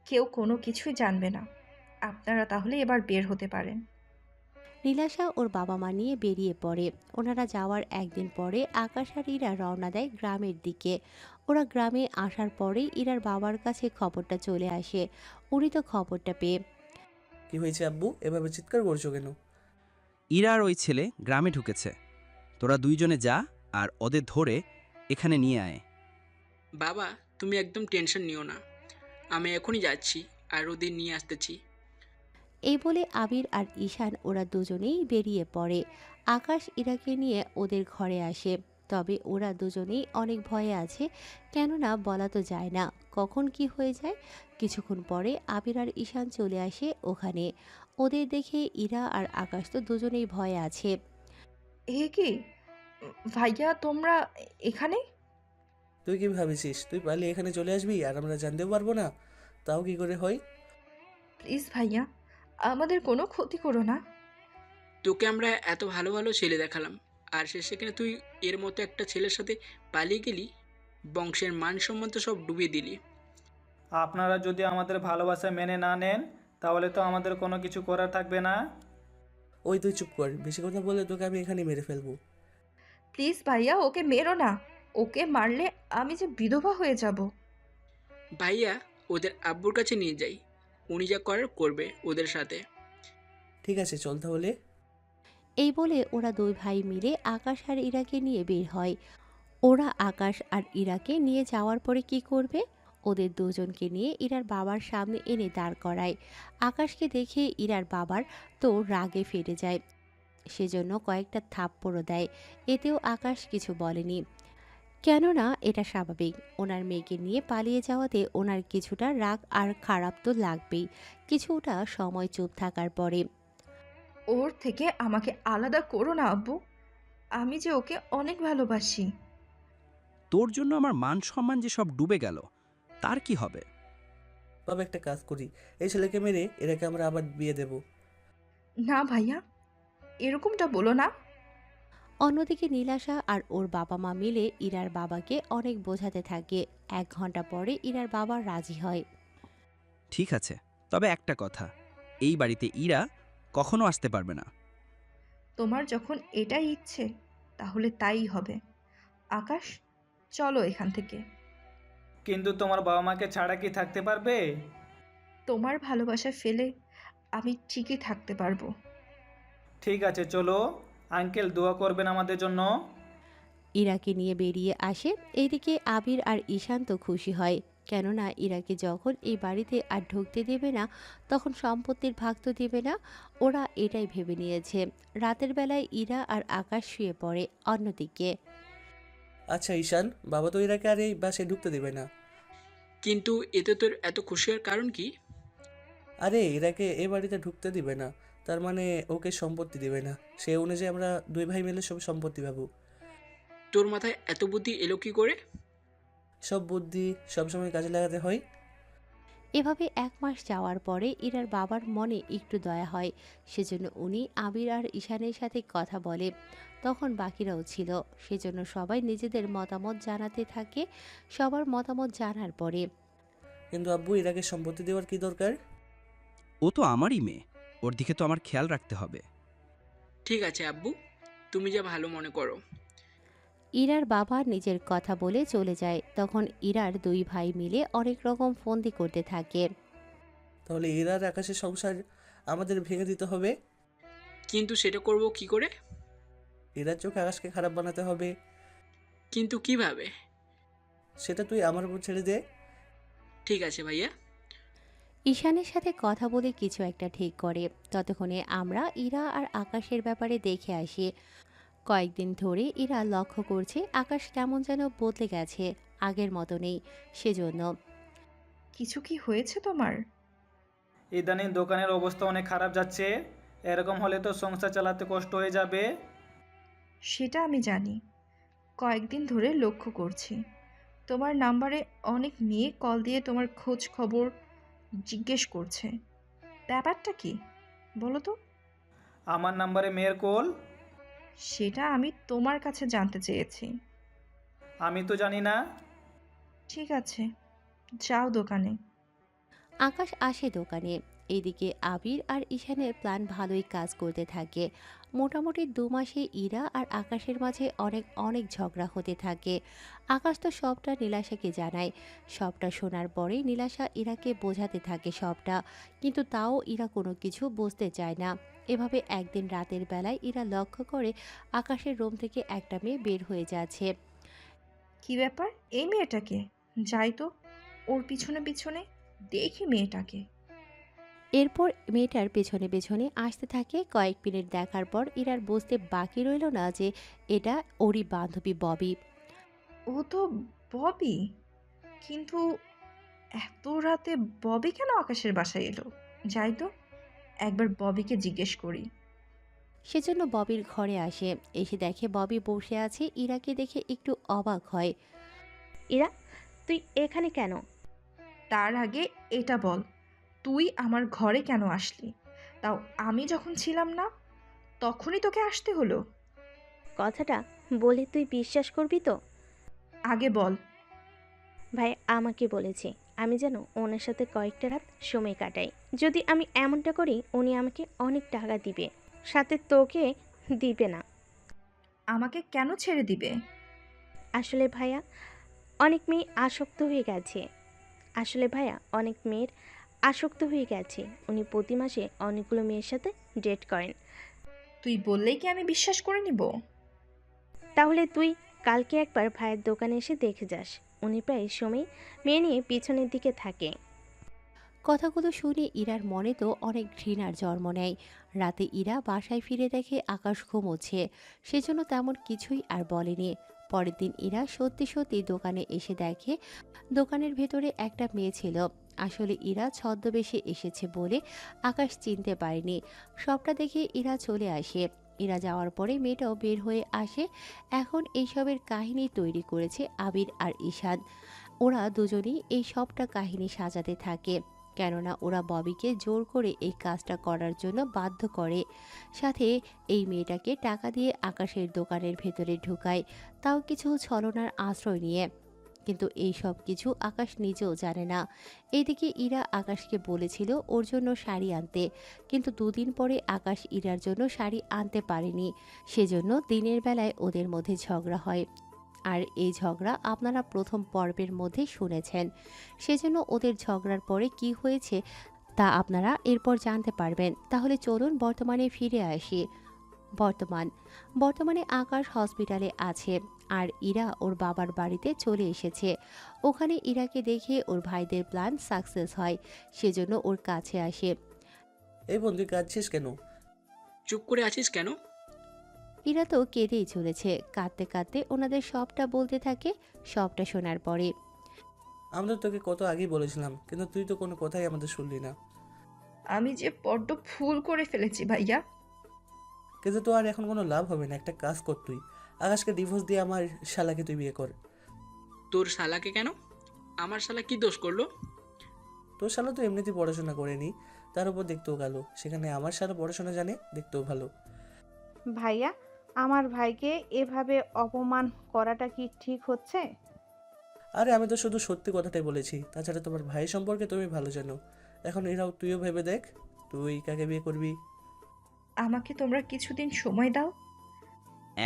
কেউ কোনো কিছুই জানবে না। আপনারা তাহলে এবার বের হতে পারেন। নীলাশা ওর বাবা মা নিয়ে বেরিয়ে পড়ে। ওনারা যাওয়ার একদিন পরে আকাশ আর ইরা রওনা দেয় গ্রামের দিকে। ওরা গ্রামে আসার পরেই ইরার বাবার কাছে খবরটা চলে আসে। উনি তো খবরটা পেয়ে, কি হয়েছে আব্বু, এভাবে চিৎকার করছো কেন? ইরা আর ওই ছেলে গ্রামে ঢুকেছে। তোরা দুইজনে যা আর ওদের ধরে এখানে নিয়ে আয়। বাবা, তুমি একদম টেনশন নিও না, আমি এখনই যাচ্ছি আর ওদের নিয়ে আসতেছি। এই বলে আবির আর ঈশান ওরা দুজনেই বেরিয়ে পড়ে। আকাশ ইরাকে নিয়ে ওদের ঘরে আসে। তবে ওরা দুজনেই অনেক ভয়ে আছে, কেননা বলা তো যায় না কখন কি হয়ে যায়। কিছুক্ষণ পরে আবির আর ঈশান চলে আসে ওখানে। ওদের দেখে ইরা আর আকাশ তো দুজনেই ভয়ে আছে। এ কি ভাইয়া, তোমরা এখানে? তুই কি ভাবিছিস তুই পারলে এখানে চলে আসবি আর আমরা জানতেও পারবো না? তাও কি করে হয়? প্লিজ ভাইয়া, আমাদের কোনো ক্ষতি করো না। তোকে আমরা এত ভালো ভালো ছেলে দেখালাম, আর শেষে কিনা তুই এর মতো একটা ছেলের সাথে পালিয়ে গেলি, বংশের মান সম্মান তো সব ডুবিয়ে দিলি। আপনারা যদি আমাদের ভালোবাসা মেনে না নেন তাহলে তো আমাদের কোনো কিছু করার থাকবে না। ওই তুই চুপ কর, বেশি কথা বলে তোকে আমি এখানে মেরে ফেলবো। প্লিজ ভাইয়া, ওকে মেরো না। ওকে মারলে আমি যে বিধবা হয়ে যাব। ভাইয়া, ওদের আব্বুর কাছে নিয়ে যাই, উনি যা করার করবে ওদের সাথে। ঠিক আছে চল তাহলে। এই বলে ওরা দুই ভাই মিলে আকাশ আর ইরাকে নিয়ে বের হয়। ওরা আকাশ আর ইরাকে নিয়ে যাওয়ার পরে কি করবে? ওদের দুজনকে নিয়ে ইরার বাবার সামনে এনে দাঁড় করায়। আকাশকে দেখে ইরার বাবার তো রাগে ফেটে যায়, সেজন্য কয়েকটা থাপ্পড়ও দেয়। এতেও আকাশ কিছু বলেনি, কেননা এটা স্বাভাবিক। ওনার মেয়েকে নিয়ে পালিয়ে যাওয়াতে ওনার কিছুটা রাগ আর খারাপ তো লাগবেই। কিছুটা সময় চুপ থাকার পরে, ওর থেকে আমাকে আলাদা করো না আব্বু, আমি যে ওকে অনেক ভালোবাসি। তোর জন্য আমার মান সম্মান যে সব ডুবে গেল, তার কি হবে? বাবা একটা কাজ করি, এই ছেলেকে মেরে এরাকে আমরা আবার বিয়ে দেব। না ভাইয়া, এরকমটা বলো না। অন্যদিকে নীলাশা আর ওর বাবা মা মিলে ইরার বাবাকে অনেক বোঝাতে থাকে। 1 ঘন্টা পরে ইরার বাবা রাজি হয়। ঠিক আছে, তবে একটা কথা, এই বাড়িতে ইরা কখনো আসতে পারবে না। তোমার যখন এটাই ইচ্ছে তাহলে তাই হবে। আকাশ, চলো এখান থেকে। কিন্তু তোমার বাবা মাকে ছাড়া কি থাকতে পারবে? তোমার ভালোবাসা ফেলে আমি ঠিকই থাকতে পারবো। ঠিক আছে চলো, আঙ্কেল দোয়া করবেন আমাদের জন্য। ইরাকে নিয়ে বেরিয়ে আসে। এইদিকে আবির আর ঈশান তো খুশি হয়, কেননা ইরাকে যখন এই বাড়িতে আর ঢুকতে দেবে না তখন সম্পত্তির ভাগ তো দেবে না। ওরা এটাই ভেবে নিয়েছে। রাতের বেলায় ইরা আর আকাশ শুয়ে পড়ে। অন্যদিকে আচ্ছা ঈশান, বাবা তো এরাকে আর এই বাসে ঢুকতে দেবে না। কিন্তু এতে তোর এত খুশি হওয়ার কারণ কি? আরে এরাকে এ বাড়িতে ঢুকতে দিবে না, তার মানে ওকে সম্পত্তি দিবে না। সে অনুযায়ী আমরা দুই ভাই মিলে সব সম্পত্তি পাবো। তোর মাথায় এত বুদ্ধি এলো কি করে? সব বুদ্ধি সবসময় কাজে লাগাতে হয়। এভাবে 1 মাস যাওয়ার পরে ইরার বাবার মনে একটু দয়া হয়, সেজন্য উনি আবির আর ঈশানের সাথে কথা বলে। তখন বাকিরাও ছিল, সেজন্য সবাই নিজেদের মতামত জানাতে থাকে। সবার মতামত জানার পরে কিন্তু আব্বু এরাকে সম্পত্তি দেওয়ার কি দরকার? ও তো আমারই মেয়ে, ওর দিকে তো আমার খেয়াল রাখতে হবে। ঠিক আছে আব্বু, তুমি যা ভালো মনে করো। ইরার বাবা নিজের কথা বলে চলে যায়। তখন ইরার দুই ভাই মিলে অনেক রকম ফন্দি করতে থাকে। তাহলে এরার আকাশের সংসার আমাদের ভেঙে দিতে হবে। কিন্তু সেটা করব কি করে? এরার চোখে আকাশকে খারাপ বানাতে হবে। কিন্তু কিভাবে? সেটা তুই আমার উপর ছেড়ে দে। ঠিক আছে ভাইয়া। ঈশানের সাথে কথা বলে কিছু একটা ঠিক করে। ততক্ষণে আমরা ইরা আর আকাশের ব্যাপারে দেখে আসি। কয়েকদিন ধরে ইরা লক্ষ্য করছে আকাশ কেমন যেন বদলে গেছে, আগের মতো নেই। সেজন্য কিছু কি হয়েছে তোমার? ইদানিং দোকানের অবস্থা অনেক খারাপ যাচ্ছে, এরকম হলে তো সংসার চালাতে কষ্ট হয়ে যাবে। সেটা আমি জানি, কয়েকদিন ধরে লক্ষ্য করছি তোমার নাম্বারে অনেক মেয়ে কল দিয়ে তোমার খোঁজ খবর জিজ্ঞেস করছে। ব্যাপারটা কি বলো তো? আমার নাম্বারে মেয়ের কল? সেটা আমি তোমার কাছে জানতে চেয়েছি। আমি তো জানি না। ঠিক আছে, যাও দোকানে। আকাশ আসে দোকানে। এদিকে আবির আর ঈশানের প্ল্যান ভালোই কাজ করতে থাকে। মোটামুটি 2 মাসে ইরা আর আকাশের মাঝে অনেক অনেক ঝগড়া হতে থাকে। আকাশ তো সবটা নীলাশাকে জানায়। সবটা শোনার পরে নীলাশা ইরাকে বোঝাতে থাকে সবটা, কিন্তু তাও ইরা কোনো কিছু বুঝতে চায় না। এভাবে একদিন রাতের বেলায় ইরা লক্ষ্য করে আকাশের রুম থেকে একটা মেয়ে বের হয়ে যাচ্ছে। কি ব্যাপার, এই মেয়েটাকে? যাই তো ওর পিছনে পিছনে দেখি মেয়েটাকে। এরপর মেয়েটার পেছনে পেছনে আসতে থাকে। কয়েক মিনিট দেখার পর ইরার বুঝতে বাকি রইল না যে এটা ওরই বান্ধবী ববি। ও তো ববি, কিন্তু এত রাতে ববি কেন আকাশের বাসায় এলো? যাই তো একবার ববিকে জিজ্ঞেস করি। সেজন্য ববির ঘরে আসে। এসে দেখে ববি বসে আছে। ইরাকে দেখে একটু অবাক হয়। ইরা, তুই এখানে কেন? তার আগে এটা বল, তুই আমার ঘরে কেন আসলি? তাও আমি যখন ছিলাম না, তখনই তোকে আসতে হলো? কথাটা বলে তুই বিশ্বাস করবি তো? আগে বল। ভাই আমাকে বলেছে আমি যেন ওনার সাথে কয়েকটা রাত সময় কাটাই। যদি আমি এমনটা করি উনি আমাকে অনেক টাকা দিবে, সাথে তোকে দিবে না। আমাকে কেন ছেড়ে দিবে? আসলে ভাইয়া অনেক মেয়ে আসক্ত হয়ে গেছে। উনি প্রতি মাসে অনেকগুলো মেয়ের সাথে ডেট করেন। তুই বললেই কি আমি বিশ্বাস করে নিব? তাহলে তুই কালকে একবার ভাইয়ের দোকানে এসে দেখে যাস। উনি প্রায় সময় মেয়ে নিয়ে পিছনের দিকে থাকে। কথাগুলো শুনে ইরার মনে তো অনেক ঘৃণার জন্ম নেয়। রাতে ইরা বাসায় ফিরে দেখে আকাশ ঘুমোচ্ছে, সেজন্য তেমন কিছুই আর বলেনি। পরের দিন ইরা সত্যি সত্যি দোকানে এসে দেখে দোকানের ভেতরে একটা মেয়ে ছিল। আসলে ইরা ছদ্মবেশে এসেছে বলে আকাশ চিনতে পারেনি। সবটা দেখে ইরা চলে আসে। ইরা যাওয়ার পরে মেয়েটাও বের হয়ে আসে। এখন এইসবের কাহিনী তৈরি করেছে আবির আর ঈশান। ওরা দুজনেই এই সবটা কাহিনী সাজাতে থাকে, কেননা ওরা ববিকে জোর করে এই কাজটা করার জন্য বাধ্য করে। সাথে এই মেয়েটাকে টাকা দিয়ে আকাশের দোকানের ভেতরে ঢুকায়, তাও কিছু ছলনার আশ্রয় নিয়ে। কিন্তু এই সব কিছু আকাশ নিজেও জানে না। এদিকে ইরা আকাশকে বলেছিল ওর জন্য শাড়ি আনতে, কিন্তু দুদিন পরে আকাশ ইরার জন্য শাড়ি আনতে পারেনি। সেজন্য দিনের বেলায় ওদের মধ্যে ঝগড়া হয়। আর এই ঝগড়া আপনারা প্রথম পর্বের মধ্যে শুনেছেন। সেজন্য ওদের ঝগড়ার পরে কি হয়েছে তা আপনারা এরপর জানতে পারবেন। তাহলে চলুন বর্তমানে ফিরে আসি। বর্তমানে আকাশ হসপিটালে আছে আর ইরা ওর বাবার বাড়িতে চলে এসেছে। ওখানে ইরাকে দেখে ওর ভাইদের প্ল্যান সাকসেস হয়, সেজন্য ওর কাছে আসে। এই বন্ধু কাঁদছিস কেন? চুপ করে আছিস কেন? ইরা তো কেঁদেই চলেছে। কাঁদতে কাঁদতে ওনাদের সবটা বলতে থাকে। সবটা শোনার পরে আমরা তোকে কত আগেই বলেছিলাম, কিন্তু তুই তো কোনো কথাই আমাদের শুনলি না। আমি যে বড্ড ভুল করে ফেলেছি ভাইয়া। কিন্তু তো আর এখন কোনো লাভ হবে না। একটা কাজ কর, তুই আকাশকে ডিভোর্স দিয়ে আমার শালাকে তুই বিয়ে কর। তোর শালাকে কেন? আমার শালা কি দোষ করলো? তোর শালা তো এমনিতেই পড়াশোনা করেনি, তার উপর দেখতেও ভালো। সেখানে আমার শালা পড়াশোনা জানে, দেখতেও ভালো। ভাইয়া, আমার ভাইকে এভাবে অপমান করাটা কি ঠিক হচ্ছে? আরে আমি তো শুধু সত্যি কথাটাই বলেছি। তাছাড়া তোমার ভাই সম্পর্কে তুমি ভালো জানো। এখন এরাও তুইও ভেবে দেখ, তুই কাকে বিয়ে করবি। আমাকে তোমরা কিছুদিন সময় দাও।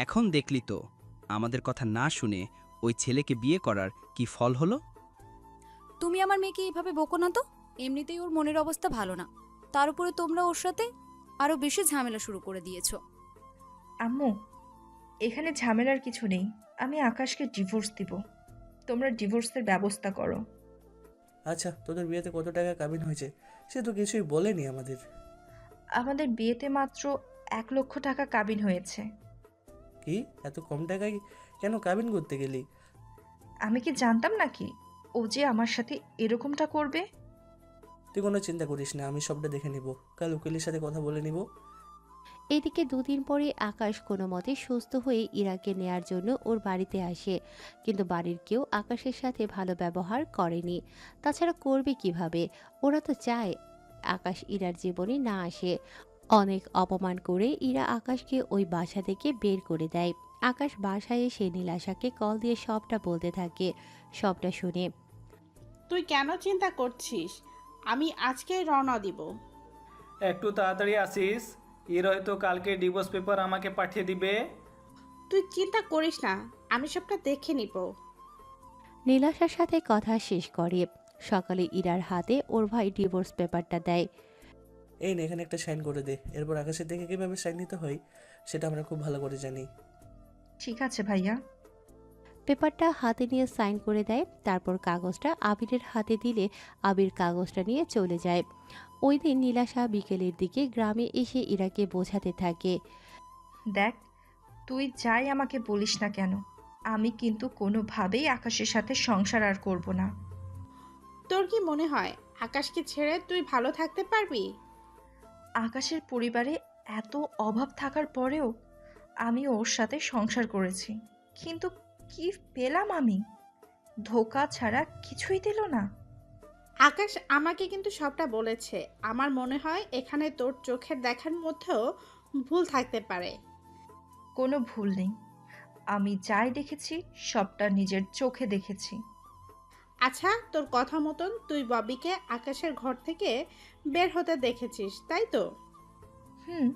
এখন দেখলি তো আমাদের কথা না শুনে ওই ছেলেকে বিয়ে করার কি ফল হলো। তুমি আমার মেয়েকে এইভাবে বকো না তো। এমনিতেই ওর মনের অবস্থা ভালো না, তার উপরে তোমরা ওর সাথে আরো বেশি ঝামেলা শুরু করে দিয়েছো। আম্মু, এখানে ঝামেলার কিছু নেই। আমি আকাশকে ডিভোর্স দিব। তোমরা ডিভোর্সের ব্যবস্থা করো। আচ্ছা, তোদের বিয়েতে কত টাকা কাবিন হয়েছে সে তো কিছুই বলেনি আমাদের। আমাদের বিয়েতে মাত্র 1,00,000 টাকা কাবিন হয়েছে। কি এত কম টাকায় কেন কাবিন করতে গেলি? আমি কি জানতাম নাকি ও যে আমার সাথে এরকমটা করবে? তুই কোনো চিন্তা করিস না, আমি সবটা দেখে নিব। কাল উকিলের সাথে কথা বলে নিব। এদিকে দুদিন পরে আকাশ কোনো মতে সুস্থ হয়ে ইরাকে নেয়ার জন্য ওর বাড়িতে আসে, কিন্তু বাড়ির কেউ আকাশের সাথে ভালো ব্যবহার করেনি। তাছাড়া করবে কিভাবে? ওরা তো চায় আকাশ ইরার জীবনে না আসে। অনেক অপমান করে ইরা আকাশকে ওই বাসা থেকে বের করে দেয়। আকাশ বাসায় এসে নীলাশাকে কল দিয়ে সবটা বলতে থাকে। সবটা শুনে তুই কেন চিন্তা করছিস? আমি আজকেই রওনা দিব। একটু তাড়াতাড়ি আসিস, এর হয়তো কালকে ডিভোর্স পেপার আমাকে পাঠিয়ে দিবে। তুই চিন্তা করিস না, আমি সবটা দেখে নিব। নীলাশার সাথে কথা শেষ করে সকালে ইরার হাতে ওর ভাই ডিভোর্স পেপারটা দেয়। এই না, এখানে একটা সাইন করে দে। এরপর আকাশের দেখে কীভাবে সাইন নিতে হয় সেটা আমরা খুব ভালো করে জানি। ঠিক আছে ভাইয়া। পেপারটা হাতে নিয়ে সাইন করে দেয়। তারপর কাগজটা আবিরের হাতে দিলে আবির কাগজটা নিয়ে চলে যায়। ওই দিন নীলাশা বিকেলের দিকে গ্রামে এসে ইরাকে বোঝাতে থাকে, দেখ, তুই যাই আমাকে বলিস না কেন, আমি কিন্তু কোনোভাবেই আকাশের সাথে সংসার আর করব না। তোর কি মনে হয় আকাশকে ছেড়ে তুই ভালো থাকতে পারবি? আকাশের পরিবারে এত অভাব থাকার পরেও আমি ওর সাথে সংসার করেছি, কিন্তু কি পেলাম আমি? ধোঁকা ছাড়া কিছুই দিল না। আকাশ আমাকে কিন্তু সবটা বলেছে। আমার মনে হয় এখানে তোর চোখের দেখার মধ্যেও ভুল থাকতে পারে। কোনো ভুল নেই, আমি যাই দেখেছি সবটা নিজের চোখে দেখেছি। আচ্ছা, তোর কথা মতন তুই ববিকে আকাশের ঘর থেকে বের হতে দেখেছিস, তাই তো? হুম,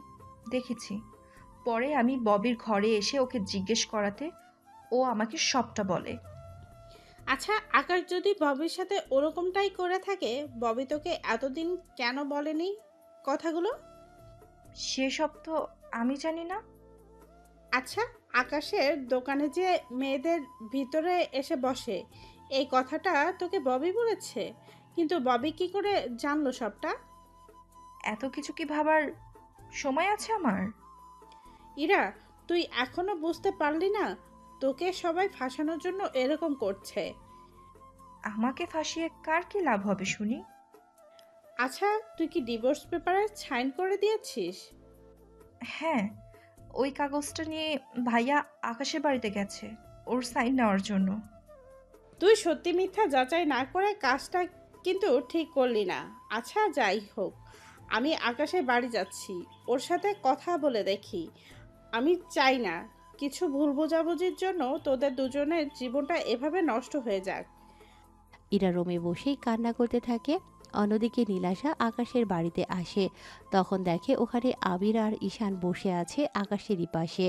দেখেছি। পরে আমি ববির ঘরে এসে ওকে জিজ্ঞেস করাতে ও আমাকে সবটা বলে। আচ্ছা, আকাশ যদি ববির সাথে ওরকমটাই করে থাকে, ববি তোকে এতদিন কেন বলেনি কথাগুলো? সেসব তো আমি জানি না। আচ্ছা, আকাশের দোকানে যে মেয়েদের ভিতরে এসে বসে, এই কথাটা তোকে ববি বলেছে, কিন্তু ববি কি করে জানলো সবটা? এত কিছু কি ভাবার সময় আছে আমার? ইরা, তুই এখনো বুঝতে পারলি না? তোকে সবাই ফাঁসানোর জন্য এরকম করছে। আমাকে ফাঁসিয়ে কার কি লাভ হবে শুনি? আচ্ছা, তুই কি ডিভোর্স পেপারে সাইন করে দিয়েছিস? হ্যাঁ, ওই কাগজটা নিয়ে ভাইয়া আকাশের বাড়িতে গেছে ওর সাইন নেওয়ার জন্য। তুই সত্যি মিথ্যা যাচাই না করে কাজটা কিন্তু ঠিক করলি না। আচ্ছা, যাই হোক, আমি আকাশের বাড়ি যাচ্ছি, ওর সাথে কথা বলে দেখি। আমি চাই না কিছু ভুল বোঝাবুঝির জন্য তোদের দুজনের জীবনটা এভাবে নষ্ট হয়ে যাক। ইরা রুমে বসেই কান্না করতে থাকে। অন্যদিকে নীলাশা আকাশের বাড়িতে আসে। তখন দেখে ওখানে আবির আর ঈশান বসে আছে আকাশেরই পাশে।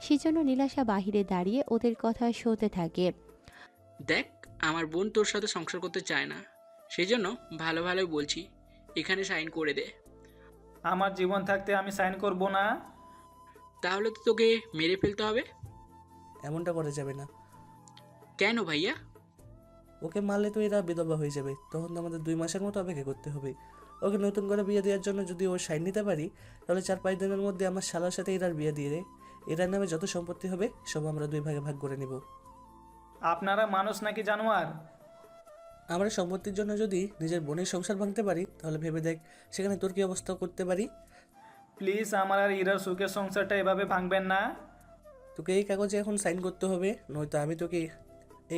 সেজন্য নীলাশা বাহিরে দাঁড়িয়ে ওদের কথা শুনতে থাকে। দেখ, আমার বোন তোর সাথে সংসার করতে চায় না, সেই জন্য ভালো ভালোই বলছি, এখানে সাইন করে দে। আমার জীবন থাকতে আমি সাইন করব না। তাহলে তো তোকে মেরে ফেলতে হবে। এমনটা করা যাবে না। কেন ভাইয়া? ওকে মারলে তো এরা বিধবা হয়ে যাবে, তখন তো আমাদের 2 মাসের মতো অপেক্ষা করতে হবে। ওকে নতুন করে বিয়ে দেওয়ার জন্য যদি ও সাইন নিতে পারি, তাহলে 4-5 দিনের মধ্যে আমার শালার সাথে এরার বিয়ে দিয়ে দে। এরার নামে যত সম্পত্তি হবে সব আমরা 2 ভাগে ভাগ করে নেব। আপনারা মানুষ নাকি জানোয়ার? আমরা সম্পত্তির জন্য যদি নিজের বোনের সংসার ভাঙতে পারি, তাহলে ভেবে দেখ সেখানে তোর কি অবস্থা করতে পারি। প্লিজ আমার আর ইরার সুখের সংসারটা এভাবে ভাঙবেন না। তোকে এই কাগজে এখন সাইন করতে হবে, নয়তো আমি তোকে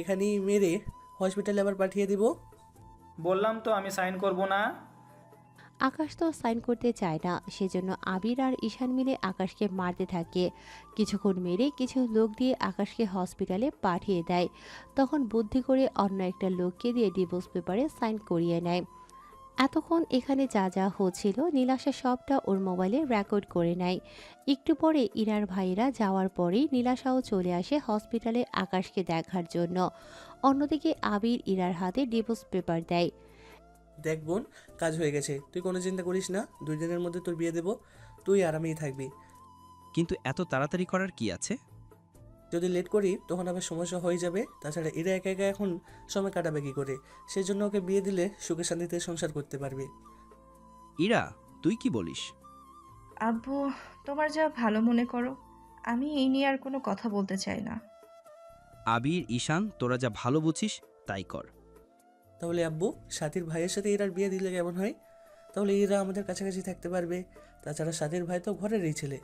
এখানেই মেরে হসপিটালে আবার পাঠিয়ে দিব। বললাম তো আমি সাইন করব না। আকাশ তো সাইন করতে চায় না, সেজন্য আবির আর ঈশান মিলে আকাশকে মারতে থাকে। কিছুক্ষণ মেরে কিছু লোক দিয়ে আকাশকে হসপিটালে পাঠিয়ে দেয়। তখন বুদ্ধি করে অন্য একটা লোককে দিয়ে ডিভোর্স পেপারে সাইন করিয়ে নেয়। এতক্ষণ এখানে যা যা হচ্ছিল নীলাশা সবটা ওর মোবাইলে রেকর্ড করে নেয়। একটু পরে ইরার ভাইরা যাওয়ার পরেই নীলাশাও চলে আসে হসপিটালে আকাশকে দেখার জন্য। অন্যদিকে আবির ইরার হাতে ডিভোর্স পেপার দেয়। দেখ বোন, কাজ হয়ে গেছে, তুই কোনো চিন্তা করিস না, 2 দিনের মধ্যে তোর বিয়ে দেবো, তুই আরামেই থাকবি। কিন্তু এত তাড়াতাড়ি করার কি আছে? যদি লেট করি তখন আবার সমস্যা হয়ে যাবে। তাছাড়া এরা একা একা এখন সময় কাটাবে কী করে? সেই জন্য ওকে বিয়ে দিলে সুখে শান্তিতে সংসার করতে পারবে। ইরা, তুই কি বলিস? আব্বু, তোমার যা ভালো মনে করো, আমি এই নিয়ে আর কোনো কথা বলতে চাই না। আবির, ঈশান, তোরা যা ভালো বুঝিস তাই কর। তাহলে আব্বু, সাথীর ভাইয়ের সাথে এরার বিয়ে দিলে কেমন হয়? তাহলে এরা আমাদের কাছাকাছি থাকতে পারবে। তাছাড়া সাথীর ভাই তো ঘরেরই ছেলে।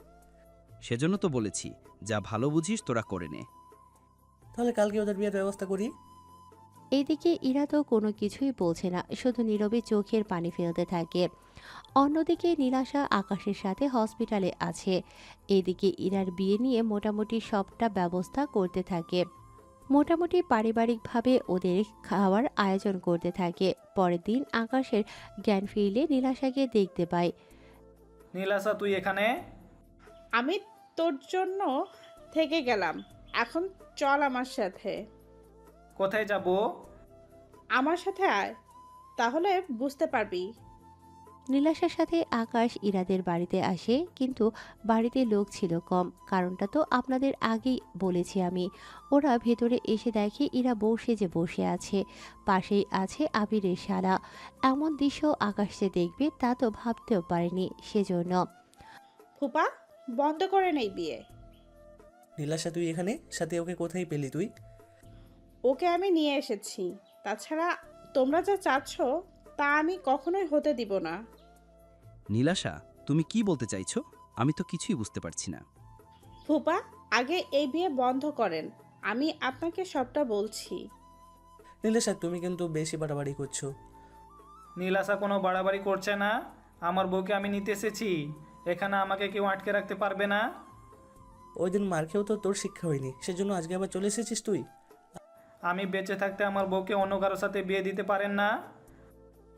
সেজন্য তো বলেছি, যা ভালো বুঝিস তোরা করে নে। তাহলে কালকে ওদের বিয়ের ব্যবস্থা করি। এইদিকে ইরা তো কোনো কিছুই বলছে না, শুধু নীরবে চোখের পানি ফেলতে থাকে। অন্যদিকে নীলাশা আকাশের সাথে হসপিটালে আছে। এদিকে ইরার বিয়ে নিয়ে মোটামুটি সবটা ব্যবস্থা করতে থাকে। মোটামুটি পারিবারিকভাবে ওদের খাওয়ার আয়োজন করতে থাকে। পরের দিন আকাশের জ্ঞান ফিরলে নীলাশাকে দেখতে পায়। নীলাশা, তুই এখানে? আমি তোর জন্য থেকে গেলাম, এখন চল আমার সাথে। কোথায় যাব? আমার সাথে আয়, তাহলে বুঝতে পারবি। নীলাশার সাথে আকাশ ইরাদের বাড়িতে আসে, কিন্তু বাড়িতে লোক ছিল কম। কারণটা তো আপনাদের আগেই বলেছি আমি। ওরা ভেতরে এসে দেখে ইরা বসে আছে, পাশেই আছে আবিরের শালা। এমন দৃশ্য আকাশ যে দেখবে তা তো ভাবতেও পারেনি। সেজন্য, ফুপা, বন্ধ করে নেই বিয়ে। নীলাশা, তুই এখানে? সাথে ওকে কোথায় পেলি তুই? ওকে আমি নিয়ে এসেছি। তাছাড়া তোমরা যা চাচ্ছ তা আমি কখনোই হতে দিব না। নীলাশা, তুমি কি বলতে চাইছো? আমি তো কিছুই বুঝতে পারছি না। ফুপা, আগে এই বিয়ে বন্ধ করেন, আমি আপনাকে সবটা বলছি। নীলেশা, তুমি কিন্তু বেশি বাড়াবাড়ি করছো। নীলাশা কোনো বাড়াবাড়ি করছে না। আমার বউকে আমি নিতে এসেছি, এখানে আমাকে কেউ আটকে রাখতে পারবে না। ওই দিন মার খেয়েও তো তোর শিক্ষা হয়নি, সেজন্য আজকে আবার চলে এসেছিস তুই। আমি বেঁচে থাকতে আমার বউকে অন্য কারোর সাথে বিয়ে দিতে পারেন না।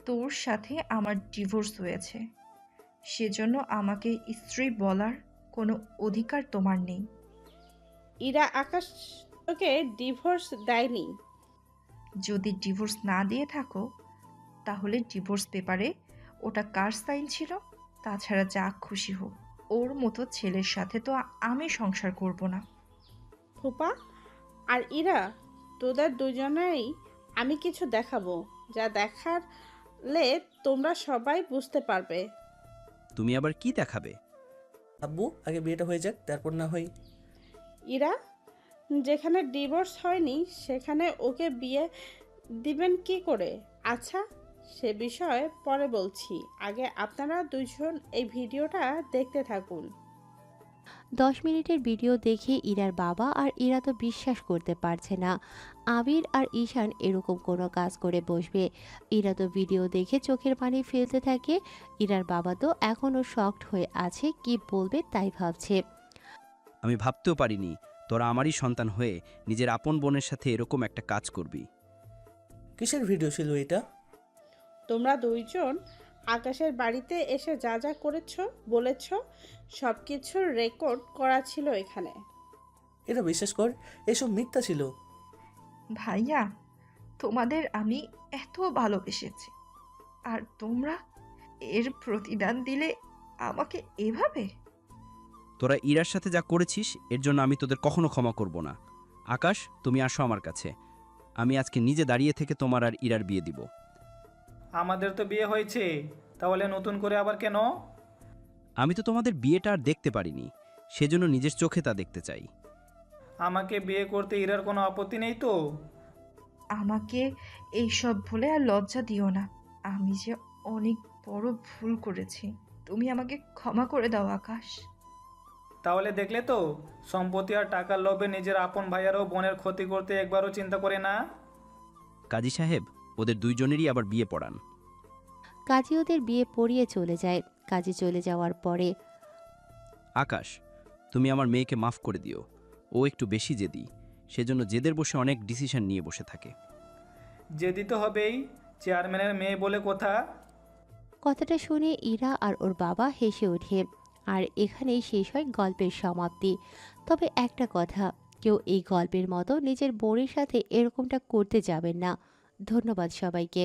তোর সাথে আমার ডিভোর্স হয়েছে, সেজন্য আমাকে স্ত্রী বলার কোনো অধিকার তোমার নেই। ইরা আকাশ তোকে ডিভোর্স দেয়নি। যদি ডিভোর্স না দিয়ে থাকো তাহলে ডিভোর্স পেপারে ওটা কার সাইন ছিল? তাছাড়া যা খুশি হোক, ওর মতো ছেলের সাথে তো আমি সংসার করব না। ফুপা আর ইরা, তোদের দুজনেই আমি কিছু দেখাবো, যা দেখালে তোমরা সবাই বুঝতে পারবে। তুমি আবার কি দেখাবে? আব্বু, আগে বিয়েটা হয়ে যাক, তারপর না হয়। ইরা, যেখানে ডিভোর্স হয়নি সেখানে ওকে বিয়ে দিবেন কি করে? আচ্ছা, সে বিষয়ে পরে বলছি, আগে আপনারা দুজন এই ভিডিওটা দেখতে থাকুন। 10 মিনিটের ভিডিও দেখে ইরার বাবা আর ইরা তো বিশ্বাস করতে পারছে না আবির আর ঈশান এরকম কোনো কাজ করে বসবে। ইরা তো ভিডিও দেখে চোখের পানি ফেলতে থাকে। ইরার বাবা তো এখনও শকড হয়ে আছে, কি বলবে তাই ভাবছে। আমি ভাবতেও পারিনি তোরা আমারই সন্তান হয়ে নিজের আপন বোনের সাথে এরকম একটা কাজ করবি। কিসের ভিডিও ছিল এটা? তোমরা দুইজন আকাশের বাড়িতে এসে যা যা করেছো বলেছ সব কিছুর রেকর্ড করা ছিল এখানে। এটা বিশ্বাস কর, এসব মিথ্যা ছিল। ভাইয়া, তোমাদের আমি এত ভালোবেসেছি, আর তোমরা এর প্রতিদান দিলে আমাকে এভাবে? তোরা ইরার সাথে যা করেছিস এর জন্য আমি তোদের কখনো ক্ষমা করব না। আকাশ, তুমি আসো আমার কাছে। আমি আজকে নিজে দাঁড়িয়ে থেকে তোমার আর ইরার বিয়ে দিব। আমাদের তো বিয়ে হয়েছে, তাহলে নতুন করে আবার কেন? আমি তো তোমাদের বিয়েটা আর দেখতে পারিনি, সেজন্য নিজের চোখে তা দেখতে চাই। আমাকে বিয়ে করতে ইরার কোনো আপত্তি নেই তো? আমাকে এইসব বলে আর লজ্জা দিও না। আমি যে অনেক বড় ভুল করেছি, তুমি আমাকে ক্ষমা করে দাও আকাশ। তাহলে দেখলে তো, সম্পত্তি আর টাকার লোভে নিজের আপন ভাইয়ারও বোনের ক্ষতি করতে একবারও চিন্তা করে না। কাজী সাহেব, ওদের দুইজনেরই আবার বিয়ে পড়ান। কাজী ওদের বিয়ে পড়িয়ে চলে যায়। কাজী চলে যাওয়ার পরে আকাশ, তুমি আমার মেয়েকে মাফ করে দিও। ও একটু বেশি জেদি, সেজন্য জেদের বসে অনেক ডিসিশন নিয়ে বসে থাকে। জেদি তো হবেই, চেয়ারম্যানের মেয়ে বলে কথা। কথাটা শুনে ইরা আর ওর বাবা হেসে ওঠে। আর এখানেই শেষ হয় গল্পের সমাপ্তি। তবে একটা কথা, কেউ এই গল্পের মতো নিজের বোনের সাথে এরকমটা করতে যাবেন না। ধন্যবাদ সবাইকে।